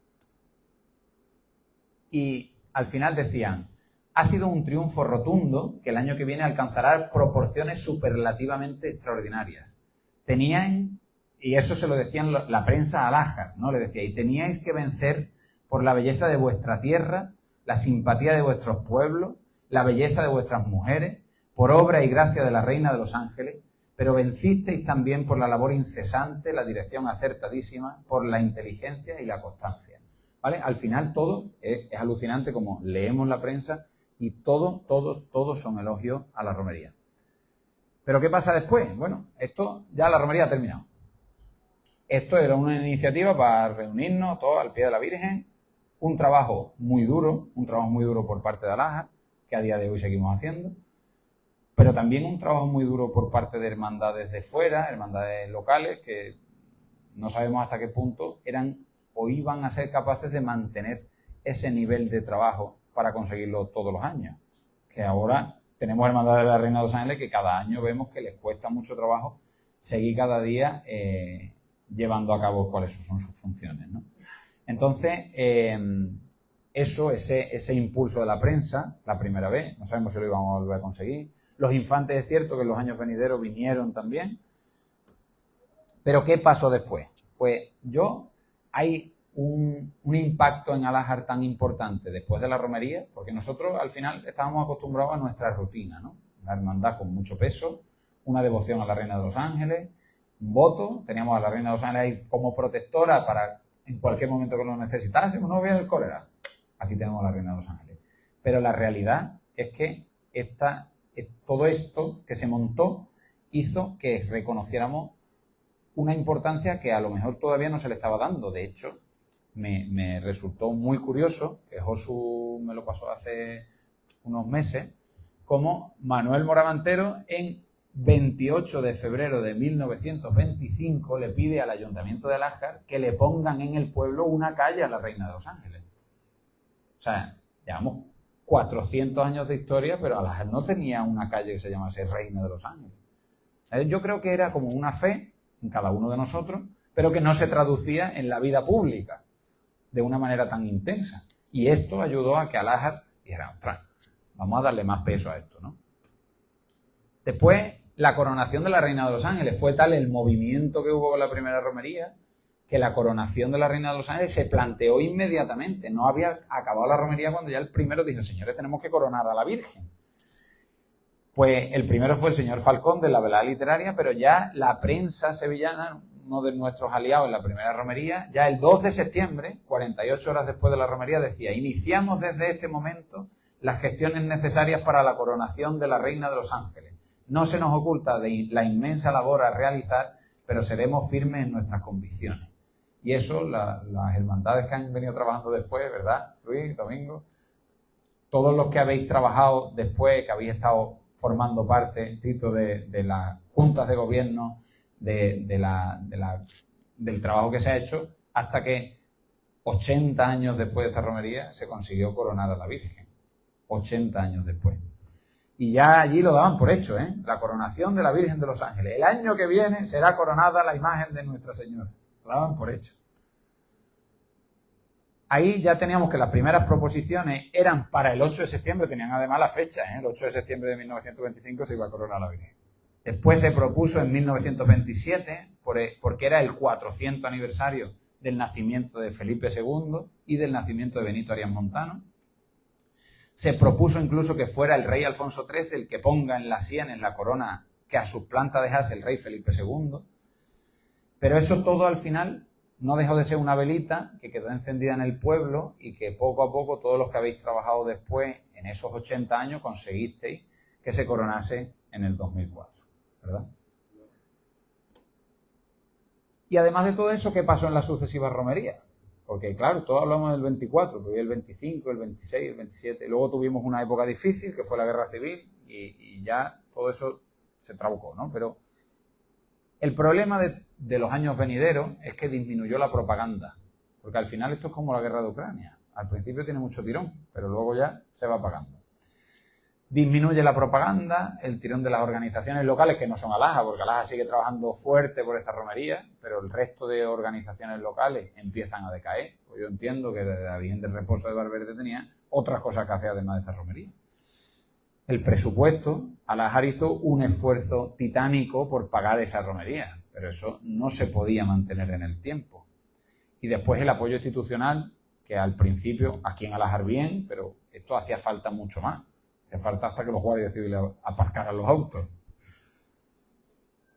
Y al final decían, ha sido un triunfo rotundo que el año que viene alcanzará proporciones superlativamente extraordinarias. Tenían, y eso se lo decían la prensa a Alájar, ¿no? Le decía, y teníais que vencer por la belleza de vuestra tierra, la simpatía de vuestros pueblos, la belleza de vuestras mujeres, por obra y gracia de la Reina de los Ángeles, pero vencisteis también por la labor incesante, la dirección acertadísima, por la inteligencia y la constancia. ¿Vale? Al final todo es alucinante como leemos la prensa y todos son elogios a la romería. ¿Pero qué pasa después? Bueno, esto ya la romería ha terminado. Esto era una iniciativa para reunirnos todos al pie de la Virgen, un trabajo muy duro por parte de Alájar, que a día de hoy seguimos haciendo, pero también un trabajo muy duro por parte de hermandades de fuera, hermandades locales, que no sabemos hasta qué punto eran o iban a ser capaces de mantener ese nivel de trabajo para conseguirlo todos los años. Que ahora tenemos hermandades de la Reina de los Ángeles que cada año vemos que les cuesta mucho trabajo seguir cada día llevando a cabo cuáles son sus funciones, ¿no? Entonces, ese impulso de la prensa, la primera vez, no sabemos si lo íbamos a volver a conseguir. Los infantes es cierto que en los años venideros vinieron también. Pero ¿qué pasó después? Pues hay un impacto en Alájar tan importante después de la romería, porque nosotros al final estábamos acostumbrados a nuestra rutina, ¿no? La hermandad con mucho peso, una devoción a la Reina de los Ángeles, un voto, teníamos a la Reina de los Ángeles ahí como protectora para en cualquier momento que lo necesitásemos, no viene el cólera. Aquí tenemos a la Reina de los Ángeles. Pero la realidad es que todo esto que se montó hizo que reconociéramos una importancia que a lo mejor todavía no se le estaba dando. De hecho, me resultó muy curioso, que Josu me lo pasó hace unos meses, como Manuel Moravantero en 28 de febrero de 1925 le pide al Ayuntamiento de Alájar que le pongan en el pueblo una calle a la Reina de los Ángeles. O sea, llevamos 400 años de historia, pero Alájar no tenía una calle que se llamase Reina de los Ángeles. Yo creo que era como una fe en cada uno de nosotros, pero que no se traducía en la vida pública de una manera tan intensa. Y esto ayudó a que Alájar dijera, ostras, vamos a darle más peso a esto, ¿no? Después, la coronación de la Reina de los Ángeles. Fue tal el movimiento que hubo con la primera romería que la coronación de la Reina de los Ángeles se planteó inmediatamente. No había acabado la romería cuando ya el primero dijo, señores, tenemos que coronar a la Virgen. Pues el primero fue el señor Falcón de la velada literaria, pero ya la prensa sevillana, uno de nuestros aliados en la primera romería, ya el 2 de septiembre, 48 horas después de la romería, decía, iniciamos desde este momento las gestiones necesarias para la coronación de la Reina de los Ángeles. No se nos oculta de la inmensa labor a realizar, pero seremos firmes en nuestras convicciones. Y eso, las hermandades que han venido trabajando después, ¿verdad, Luis, Domingo? Todos los que habéis trabajado después, que habéis estado formando parte, Tito, de las juntas de gobierno, del trabajo que se ha hecho, hasta que 80 años después de esta romería se consiguió coronar a la Virgen. 80 años después. Y ya allí lo daban por hecho, ¿eh? La coronación de la Virgen de los Ángeles. El año que viene será coronada la imagen de Nuestra Señora. Lo daban por hecho. Ahí ya teníamos que las primeras proposiciones eran para el 8 de septiembre, tenían además la fecha, ¿eh? El 8 de septiembre de 1925 se iba a coronar la Virgen. Después se propuso en 1927, porque era el 400 aniversario del nacimiento de Felipe II y del nacimiento de Benito Arias Montano. Se propuso incluso que fuera el rey Alfonso XIII el que ponga en las sienes la corona que a su planta dejase el rey Felipe II. Pero eso todo al final no dejó de ser una velita que quedó encendida en el pueblo y que poco a poco todos los que habéis trabajado después en esos 80 años conseguisteis que se coronase en el 2004, ¿verdad? Y además de todo eso, ¿qué pasó en las sucesivas romerías? Porque claro, todos hablamos del 24, pero el 25, el 26, el 27. Luego tuvimos una época difícil, que fue la Guerra Civil, y ya todo eso se trabucó, ¿no? Pero el problema de los años venideros es que disminuyó la propaganda. Porque al final esto es como la guerra de Ucrania. Al principio tiene mucho tirón, pero luego ya se va apagando. Disminuye la propaganda, el tirón de las organizaciones locales, que no son Alájar, porque Alájar sigue trabajando fuerte por esta romería, pero el resto de organizaciones locales empiezan a decaer. Pues yo entiendo que la Virgen del Reposo de Valverde tenía otras cosas que hacer además de esta romería. El presupuesto, Alájar hizo un esfuerzo titánico por pagar esa romería, pero eso no se podía mantener en el tiempo. Y después el apoyo institucional, que al principio, aquí en Alájar bien, pero esto hacía falta mucho más. Hacía falta hasta que los guardias civiles aparcaran los autos.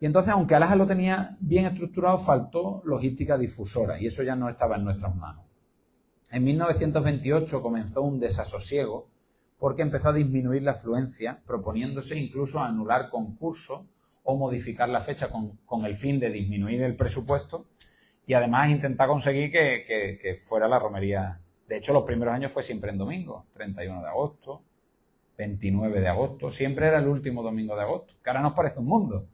Y entonces, aunque Alhajá lo tenía bien estructurado, faltó logística difusora y eso ya no estaba en nuestras manos. En 1928 comenzó un desasosiego porque empezó a disminuir la afluencia, proponiéndose incluso anular concursos o modificar la fecha con el fin de disminuir el presupuesto y además intentar conseguir que fuera la romería. De hecho, los primeros años fue siempre en domingo, 31 de agosto, 29 de agosto, siempre era el último domingo de agosto, que ahora nos parece un mundo,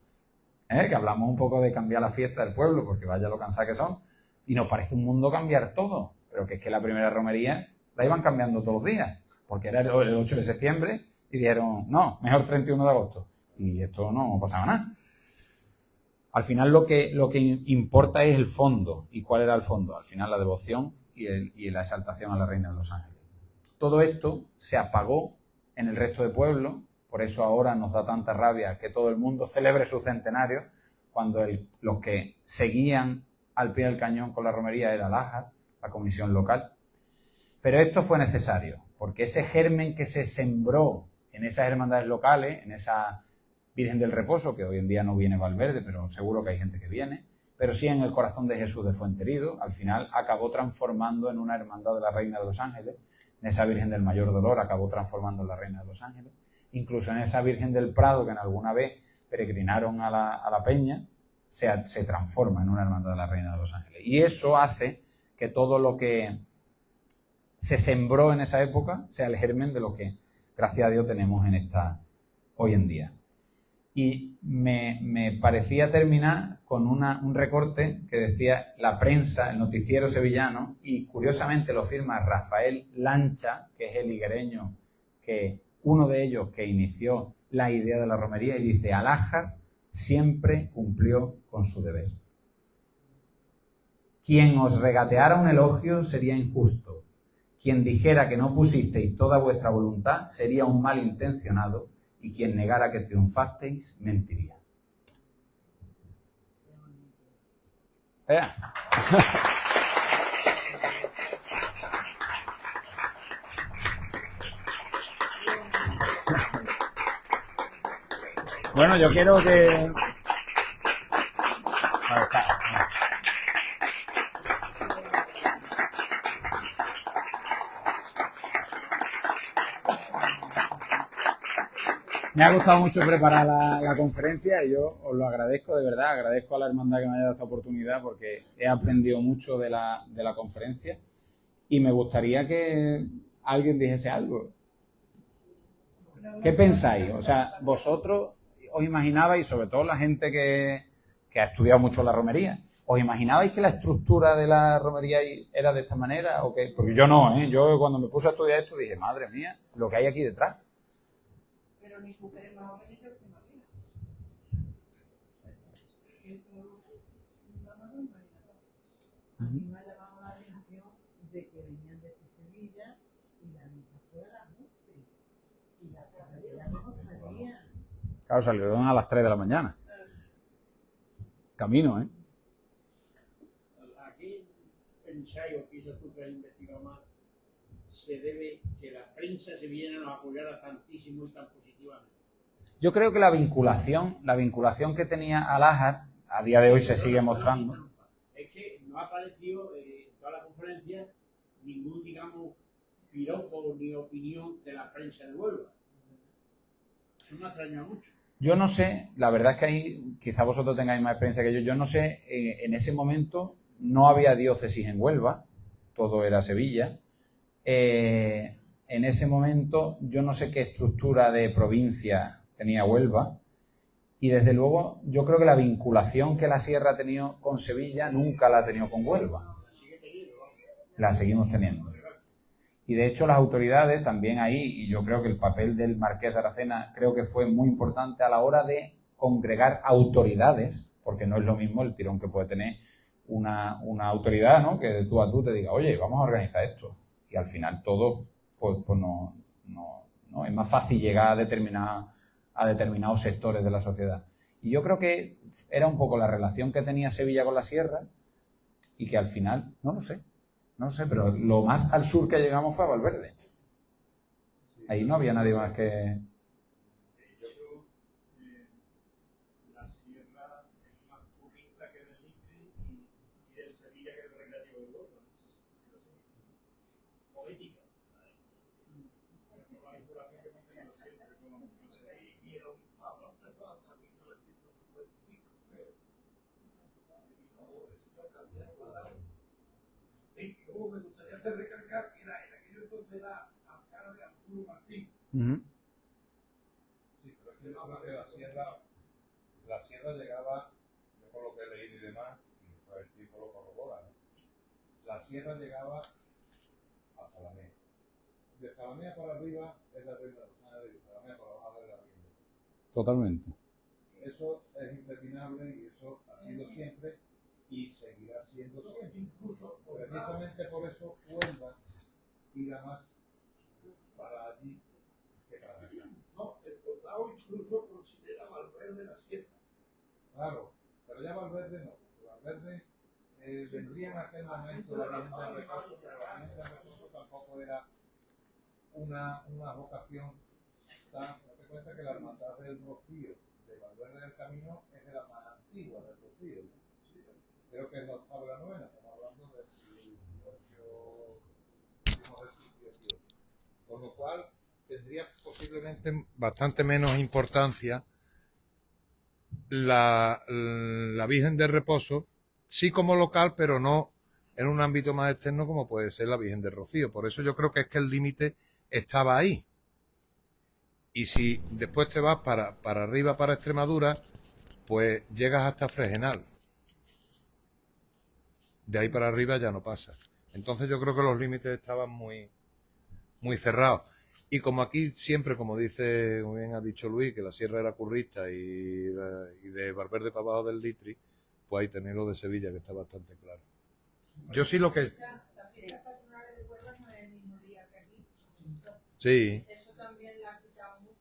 que hablamos un poco de cambiar la fiesta del pueblo, porque vaya lo cansada que son, y nos parece un mundo cambiar todo, pero que es que la primera romería la iban cambiando todos los días, porque era el 8 de septiembre y dijeron, no, mejor 31 de agosto, y esto no pasaba nada. Al final lo que importa es el fondo. ¿Y cuál era el fondo? Al final la devoción y la exaltación a la Reina de los Ángeles. Todo esto se apagó en el resto de pueblos, por eso ahora nos da tanta rabia que todo el mundo celebre su centenario, cuando los que seguían al pie del cañón con la romería era Alhajá, la comisión local. Pero esto fue necesario, porque ese germen que se sembró en esas hermandades locales, en esa Virgen del Reposo, que hoy en día no viene Valverde, pero seguro que hay gente que viene, pero sí en el corazón de Jesús de Fuenterido, al final acabó transformando en una hermandad de la Reina de los Ángeles, en esa Virgen del Mayor Dolor acabó transformando en la Reina de los Ángeles, incluso en esa Virgen del Prado que en alguna vez peregrinaron a la Peña, se transforma en una hermandad de la Reina de los Ángeles. Y eso hace que todo lo que se sembró en esa época sea el germen de lo que, gracias a Dios, tenemos hoy en día. Y me parecía terminar con un recorte que decía la prensa, el noticiero sevillano, y curiosamente lo firma Rafael Lancha, que es el higuereño, uno de ellos que inició la idea de la romería, y dice: Alhajá siempre cumplió con su deber. Quien os regateara un elogio sería injusto. Quien dijera que no pusisteis toda vuestra voluntad sería un malintencionado, y quien negara que triunfasteis mentiría. Bueno, yo quiero que... Me ha gustado mucho preparar la conferencia y yo os lo agradezco, de verdad. Agradezco a la hermandad que me haya dado esta oportunidad porque he aprendido mucho de la conferencia y me gustaría que alguien dijese algo. ¿Qué pensáis? O sea, vosotros os imaginabais, sobre todo la gente que ha estudiado mucho la romería, ¿os imaginabais que la estructura de la romería era de esta manera? ¿O qué? Porque yo no, ¿eh? Yo cuando me puse a estudiar esto dije, madre mía, lo que hay aquí detrás. Pero mis mujeres más jóvenes de Extremadura. A mí me ha llamado la atención de que venían desde Sevilla y la misa fue a las 11 y la carrera no salía. Claro, salieron a las 3 de la mañana. Camino, ¿eh? Aquí el ensayo que hizo tú que has investigado más se debe que la prensa sevillana nos apoyara tantísimo y tan positivamente. Yo creo que la vinculación que tenía Alhajá a día de hoy se sigue mostrando. Es que no ha aparecido en toda la conferencia ningún, digamos, piropo ni opinión de la prensa de Huelva. Eso me ha extrañado mucho. Yo no sé, la verdad es que ahí, quizá vosotros tengáis más experiencia que yo no sé, en ese momento no había diócesis en Huelva, todo era Sevilla. En ese momento yo no sé qué estructura de provincia tenía Huelva y desde luego yo creo que la vinculación que la Sierra ha tenido con Sevilla nunca la ha tenido con Huelva. La seguimos teniendo. Y de hecho las autoridades también ahí, y yo creo que el papel del Marqués de Aracena creo que fue muy importante a la hora de congregar autoridades, porque no es lo mismo el tirón que puede tener una autoridad, ¿no? Que de tú a tú te diga, oye, vamos a organizar esto. Y al final todo, pues no es más fácil llegar a determinados sectores de la sociedad. Y yo creo que era un poco la relación que tenía Sevilla con la Sierra y que al final, no lo sé, pero lo más al sur que llegamos fue a Valverde. Ahí no había nadie más que... La Sierra entonces la alcalde de Arturo Martín. Sí, pero es que yo creo que la sierra llegaba, yo por lo que he leído y demás, y pues el tipo lo corrobora, ¿no? La sierra llegaba a Zalamea. De Zalamea para arriba es la Rienda Rosana, de Zalamea para abajo es la Rienda. Totalmente. Eso es impepinable y eso ha sido siempre y seguirá siendo siempre. Incluso Precisamente por eso Huelva irá más para allí que para acá. no, el Condado incluso considera Valverde la sierra. Claro, pero ya Valverde no. Valverde vendría en aquel momento la Virgen del Reposo, pero la Virgen del Reposo tampoco era una vocación tan. Date cuenta que la hermandad del Rocío de Valverde del Camino es de la más antigua del Rocío. ¿No? Creo que es la octava y la novena, estamos hablando del siglo XVIII. Con lo cual tendría posiblemente bastante menos importancia la Virgen del Reposo, sí como local, pero no en un ámbito más externo como puede ser la Virgen del Rocío. Por eso yo creo que es que el límite estaba ahí. Y si después te vas para arriba, para Extremadura, pues llegas hasta Fregenal. De ahí para arriba ya no pasa. Entonces yo creo que los límites estaban muy cerrados. Y como aquí siempre, como dice, muy bien ha dicho Luis, que la sierra era currista y de Valverde para abajo del Litri, pues ahí tenéis lo de Sevilla, que está bastante claro. Yo sí lo que... Las fiestas patronales de Huelva no es el mismo día que aquí. Sí. Eso también la ha quitado mucho.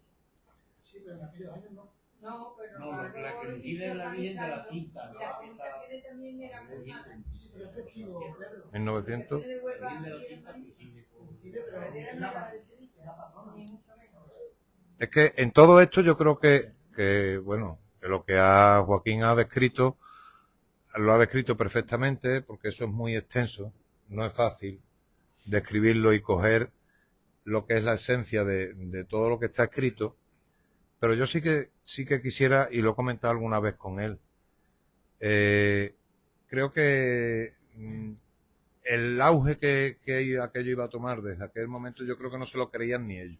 Sí, pero en aquellos años no. No, pero No, para la que luego decide es la Virgen de la Cinta. Y las comunicaciones también eran muy malas. Pero es festivo, Pedro. En 900... De Huelva Virgen de la sí Cinta eran coincide con- malísimas. Pero eran la de Sevilla, ni mucho menos. Es que en todo esto yo creo que bueno, que lo que Joaquín ha descrito, lo ha descrito perfectamente, porque eso es muy extenso, no es fácil describirlo y coger lo que es la esencia de todo lo que está escrito, pero yo sí que quisiera, y lo he comentado alguna vez con él, creo que el auge que aquello iba a tomar desde aquel momento, yo creo que no se lo creían ni ellos.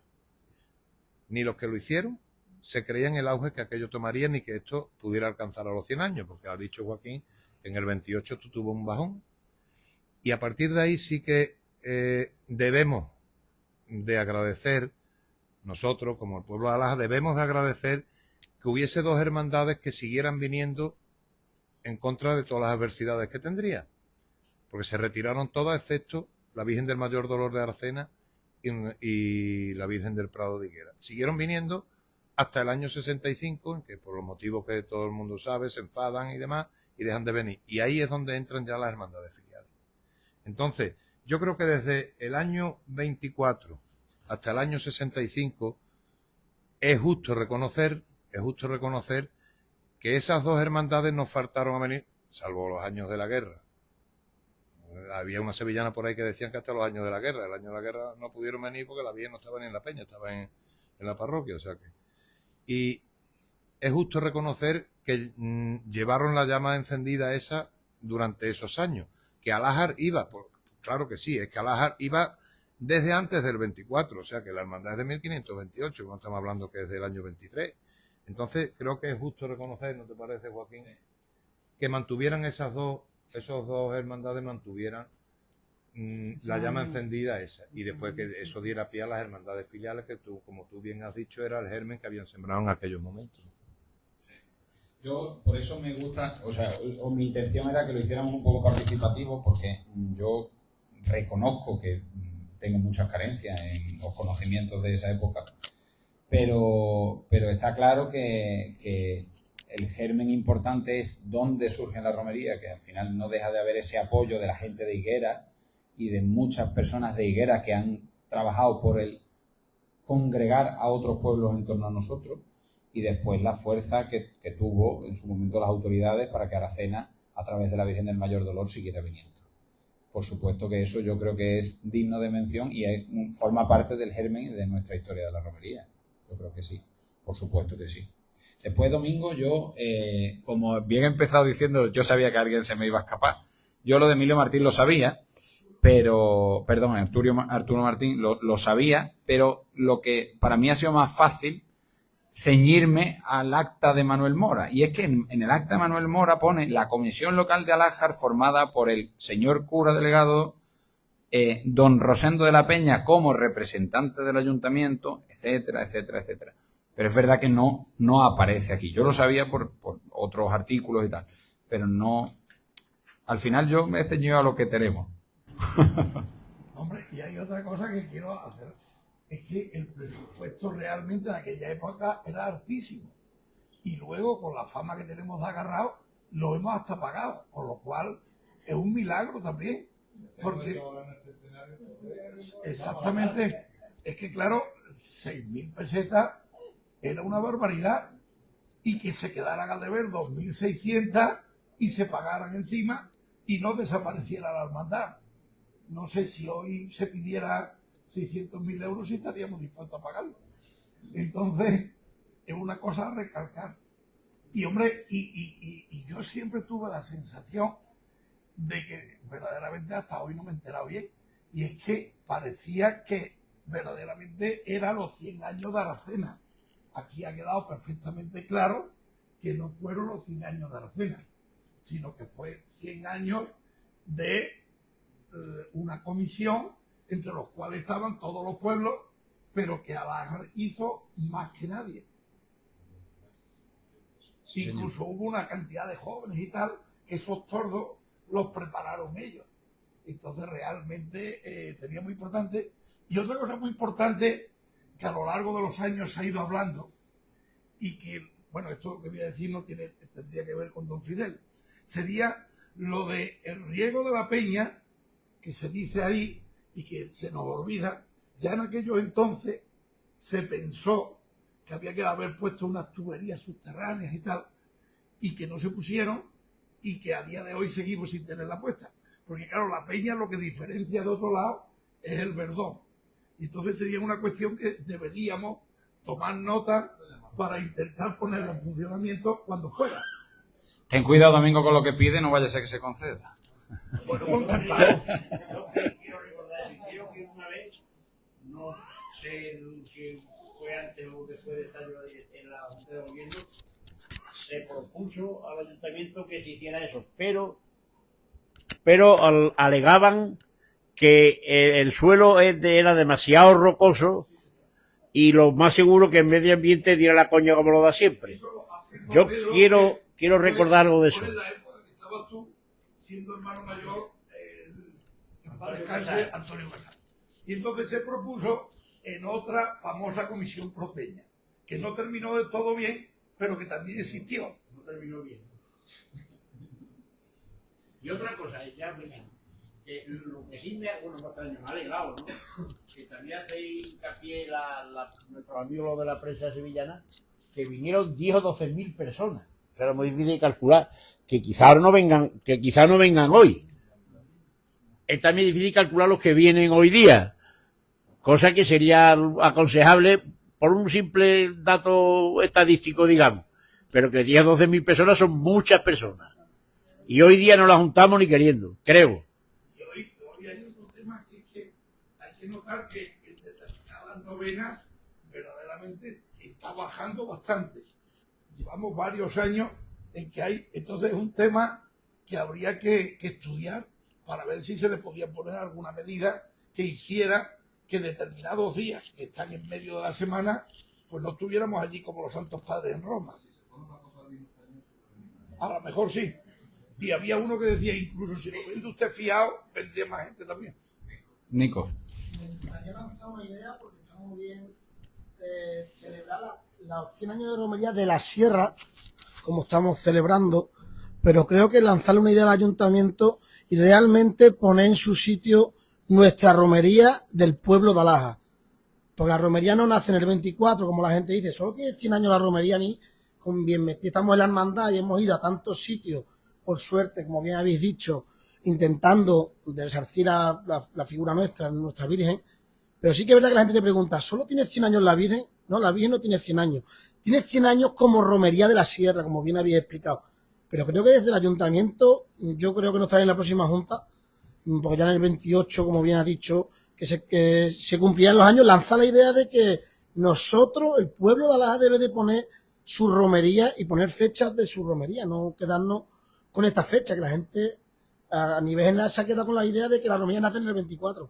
Ni los que lo hicieron se creían el auge que aquello tomaría ni que esto pudiera alcanzar a los 100 años, porque ha dicho Joaquín, en el 28 esto tuvo un bajón. Y a partir de ahí sí que debemos de agradecer, nosotros como el pueblo de Alaja, debemos de agradecer que hubiese dos hermandades que siguieran viniendo en contra de todas las adversidades que tendría. Porque se retiraron todas excepto la Virgen del Mayor Dolor de Aracena y la Virgen del Prado de Higuera. Siguieron viniendo hasta el año 65, en que por los motivos que todo el mundo sabe, se enfadan y demás, y dejan de venir. Y ahí es donde entran ya las hermandades filiales. Entonces, yo creo que desde el año 24 hasta el año 65 es justo reconocer que esas dos hermandades nos faltaron a venir, salvo los años de la guerra. Había una sevillana por ahí que decían que hasta los años de la guerra. El año de la guerra no pudieron venir porque la Virgen no estaba ni en la peña, estaba en la parroquia. O sea que... Y es justo reconocer que llevaron la llama encendida esa durante esos años. Que Alájar iba, pues, claro que sí, es que Alájar iba desde antes del 24, o sea que la hermandad es de 1528, no estamos hablando que es del año 23. Entonces creo que es justo reconocer, ¿no te parece, Joaquín? Que mantuvieran esos dos hermandades mantuvieran la llama encendida esa, y después que eso diera pie a las hermandades filiales que tú, como tú bien has dicho, era el germen que habían sembrado en aquellos momentos. Yo, por eso me gusta, o mi intención era que lo hiciéramos un poco participativo, porque yo reconozco que tengo muchas carencias en los conocimientos de esa época, pero está claro que el germen importante es dónde surge la romería, que al final no deja de haber ese apoyo de la gente de Higuera y de muchas personas de Higuera que han trabajado por el congregar a otros pueblos en torno a nosotros, y después la fuerza que tuvo en su momento las autoridades para que Aracena, a través de la Virgen del Mayor Dolor, siguiera viniendo. Por supuesto que eso yo creo que es digno de mención y forma parte del germen de nuestra historia de la romería. Yo creo que sí, por supuesto que sí. Después, domingo, yo, como bien he empezado diciendo, yo sabía que alguien se me iba a escapar. Yo lo de Emilio Martín lo sabía, pero, perdón, Arturo Martín lo sabía, pero lo que para mí ha sido más fácil ceñirme al acta de Manuel Mora. Y es que en el acta de Manuel Mora pone la comisión local de Alájar formada por el señor cura delegado, don Rosendo de la Peña como representante del ayuntamiento, etcétera, etcétera, etcétera. Pero es verdad que no aparece aquí. Yo lo sabía por otros artículos y tal, pero no. Al final yo me he ceñido a lo que tenemos. Hombre, y hay otra cosa que quiero hacer, es que el presupuesto realmente en aquella época era altísimo. Y luego, con la fama que tenemos de agarrado, lo hemos hasta pagado, con lo cual es un milagro también. Porque exactamente, es que claro, 6.000 pesetas era una barbaridad, y que se quedaran a deber 2.600 y se pagaran encima y no desapareciera la hermandad. No sé si hoy se pidiera 600.000 euros si estaríamos dispuestos a pagarlo. Entonces, es una cosa a recalcar. Y hombre, y yo siempre tuve la sensación de que verdaderamente hasta hoy no me he enterado bien, y es que parecía que verdaderamente eran los 100 años de Aracena. Aquí ha quedado perfectamente claro que no fueron los 100 años de Aracena, sino que fue 100 años de una comisión entre los cuales estaban todos los pueblos, pero que Alájar hizo más que nadie. Incluso hubo una cantidad de jóvenes y tal, que esos tordos los prepararon ellos. Entonces realmente tenía muy importante. Y otra cosa muy importante que a lo largo de los años se ha ido hablando, y que, bueno, esto que voy a decir no tendría que ver con don Fidel, sería lo de el riego de la peña, que se dice ahí y que se nos olvida. Ya en aquellos entonces se pensó que había que haber puesto unas tuberías subterráneas y tal, y que no se pusieron, y que a día de hoy seguimos sin tenerla puesta. Porque claro, la peña lo que diferencia de otro lado es el verdón. Y entonces sería una cuestión que deberíamos tomar nota para intentar ponerlo en funcionamiento cuando fuera. Ten cuidado, Domingo, con lo que pide, no vaya a ser que se conceda. Bueno, pues encantado. Quiero recordar, creo que una vez, no sé si fue antes o después de estar yo en la Junta de Gobierno, se propuso al ayuntamiento que se hiciera eso, pero alegaban que el suelo era demasiado rocoso y lo más seguro que el medio ambiente diera la coña como lo da siempre. Yo quiero recordar algo de eso. Fue en la época que estabas tú siendo hermano mayor, en paz descanse, Antonio Casal. Y entonces se propuso en otra famosa comisión pro Peña, que no terminó de todo bien, pero que también existió. no terminó bien. Y otra cosa, ya primero, que lo que sí me ha alegrado, ¿no? Que también hace hincapié nuestros amigos de la prensa sevillana, que vinieron 10 o 12.000 personas. Era muy difícil de calcular, que quizás no vengan hoy. Es también difícil calcular los que vienen hoy día, cosa que sería aconsejable por un simple dato estadístico, digamos, pero que 10 o 12.000 personas son muchas personas. Y hoy día no las juntamos ni queriendo, creo. Y hoy hay otro tema que hay que notar que en determinadas novenas verdaderamente está bajando bastante. Llevamos varios años en que hay, entonces es un tema que habría que estudiar para ver si se le podía poner alguna medida que hiciera que determinados días que están en medio de la semana, pues no estuviéramos allí como los santos padres en Roma. A lo mejor sí. Y había uno que decía, incluso si lo vende usted fiado, vendría más gente también. Nico. Me había lanzado una idea porque está muy bien celebrar los 100 años de romería de la Sierra, como estamos celebrando, pero creo que lanzarle una idea al ayuntamiento y realmente poner en su sitio nuestra romería del pueblo de Alájar. Porque la romería no nace en el 24, como la gente dice, solo tiene 100 años la romería, ni con bien metidos. Estamos en la hermandad y hemos ido a tantos sitios, por suerte, como bien habéis dicho, intentando resarcir la figura nuestra Virgen. Pero sí que es verdad que la gente te pregunta, ¿solo tiene 100 años la Virgen? No, la Virgen no tiene 100 años. Tiene 100 años como romería de la Sierra, como bien habéis explicado. Pero creo que desde el ayuntamiento, yo creo que no estaré en la próxima junta, porque ya en el 28, como bien ha dicho, que se cumplían los años, lanza la idea de que nosotros, el pueblo de Alaja, debe de poner su romería y poner fechas de su romería, no quedarnos con esta fecha, que la gente a nivel general se ha quedado con la idea de que la romería nace en el 24.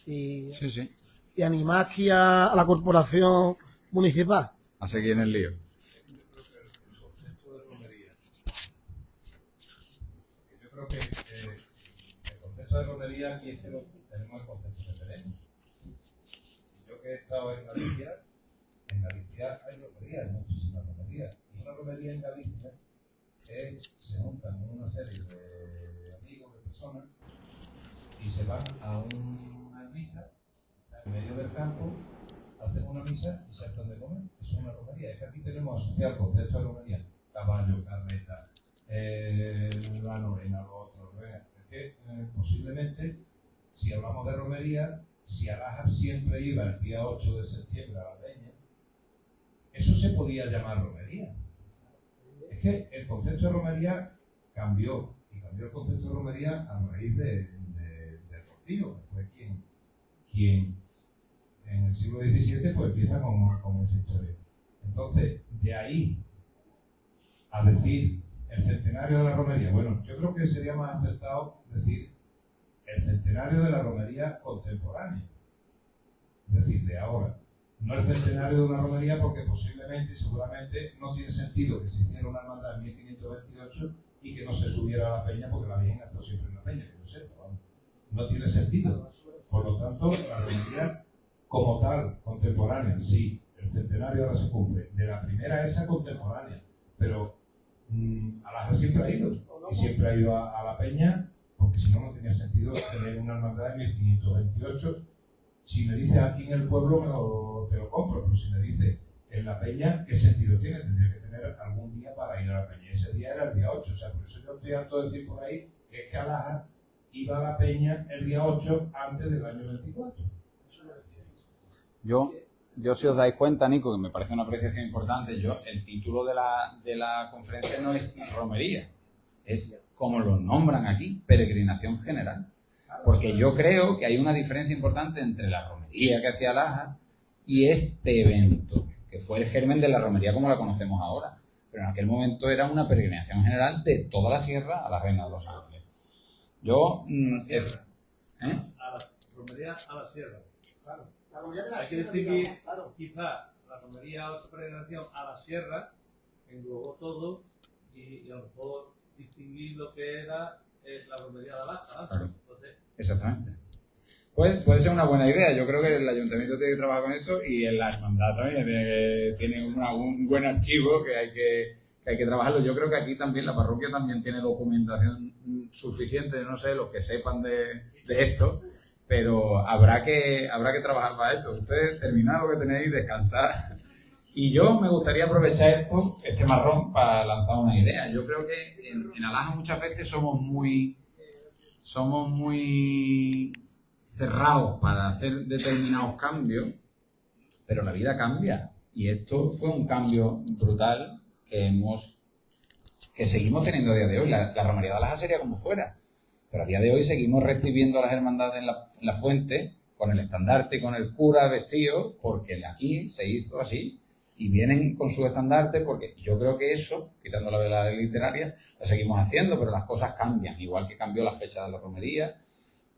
Y, Sí, sí. y animar aquí a la corporación municipal. A seguir en el lío. Yo creo que el concepto de romería aquí es que tenemos el concepto que tenemos. Yo que he estado en Galicia hay romerías, hay muchísimas romerías. Y una romería en Galicia se montan una serie de amigos, de personas, y se van a una ermita en medio del campo, hacen una misa y se hacen de comer. Eso es una romería. Es que aquí tenemos asociado el concepto de romería: caballo, carreta, la novena, lo otro. Es que posiblemente, si hablamos de romería, si Alaja siempre iba el día 8 de septiembre a la peña, eso se podía llamar romería. Es que el concepto de romería cambió, y cambió el concepto de romería a raíz del Rocío, que fue quien en el siglo XVII pues empieza con esa historia. Entonces, de ahí a decir el centenario de la romería, bueno, yo creo que sería más acertado decir el centenario de la romería contemporánea, es decir, de ahora. No el centenario de una romería, porque posiblemente, seguramente, no tiene sentido que se hiciera una hermandad en 1528 y que no se subiera a la peña, porque la Virgen ha estado siempre en la peña, que yo sepa, ¿vale? No tiene sentido. Por lo tanto, la romería como tal, contemporánea, sí, el centenario ahora se cumple. De la primera esa contemporánea, pero Alaja siempre ha ido, y siempre ha ido a la peña, porque si no, no tenía sentido tener una hermandad en 1528. Si me dices aquí en el pueblo, te lo compro, pero si me dices en la peña, ¿qué sentido tiene? Tendría que tener algún día para ir a la peña. Ese día era el día 8, o sea, por eso yo estoy harto de decir por ahí que es que Alaja iba a la peña el día 8 antes del año 24. Yo si os dais cuenta, Nico, que me parece una apreciación importante, el título de la conferencia no es romería, es como lo nombran aquí, peregrinación general. Porque yo creo que hay una diferencia importante entre la romería que hacía Alaja y este evento, que fue el germen de la romería como la conocemos ahora. Pero en aquel momento era una peregrinación general de toda la sierra a la Reina de los Ángeles. A la romería a la sierra. Claro. La romería de la Hay que sierra, distinguir, digamos, claro. quizá, la romería o esa peregrinación a la sierra, englobó todo, y a lo mejor distinguir lo que era la romería de Alaja. Claro. Entonces, exactamente. Pues puede ser una buena idea. Yo creo que el ayuntamiento tiene que trabajar con eso y en la hermandad también tiene un buen archivo que hay que trabajarlo. Yo creo que aquí también la parroquia también tiene documentación suficiente, no sé, los que sepan de esto, pero habrá que trabajar para esto. Ustedes terminad lo que tenéis, descansar. Y yo me gustaría aprovechar este marrón para lanzar una idea. Yo creo que en Alaja muchas veces somos muy cerrados para hacer determinados cambios, pero la vida cambia. Y esto fue un cambio brutal que seguimos teniendo a día de hoy. La romería de Alaja sería como fuera, pero a día de hoy seguimos recibiendo a las hermandades en la fuente con el estandarte y con el cura vestido, porque aquí se hizo así, y vienen con su estandarte, porque yo creo que eso, quitando la vela literaria, la seguimos haciendo, pero las cosas cambian, igual que cambió la fecha de la romería,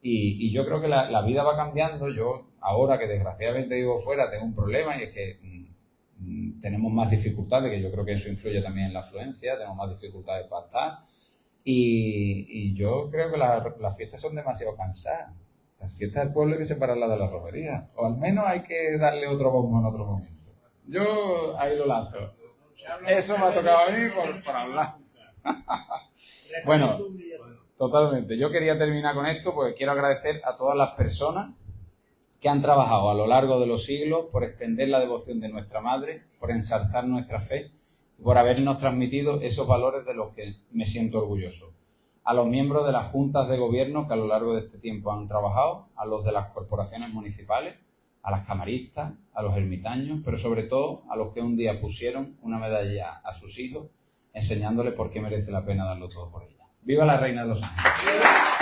y yo creo que la vida va cambiando. Yo, ahora que desgraciadamente vivo fuera, tengo un problema, y es que tenemos más dificultades, que yo creo que eso influye también en la afluencia, tenemos más dificultades para estar, y yo creo que las fiestas son demasiado cansadas. Las fiestas del pueblo hay que separarlas de la romería, o al menos hay que darle otro bombo en otro momento. Yo ahí lo lanzo. Eso me ha tocado a mí por hablar. Bueno, totalmente. Yo quería terminar con esto porque quiero agradecer a todas las personas que han trabajado a lo largo de los siglos por extender la devoción de nuestra Madre, por ensalzar nuestra fe y por habernos transmitido esos valores de los que me siento orgulloso. A los miembros de las juntas de gobierno que a lo largo de este tiempo han trabajado, a los de las corporaciones municipales, a las camaristas, a los ermitaños, pero sobre todo a los que un día pusieron una medalla a sus hijos, enseñándoles por qué merece la pena darlo todo por ella. ¡Viva la Reina de los Ángeles!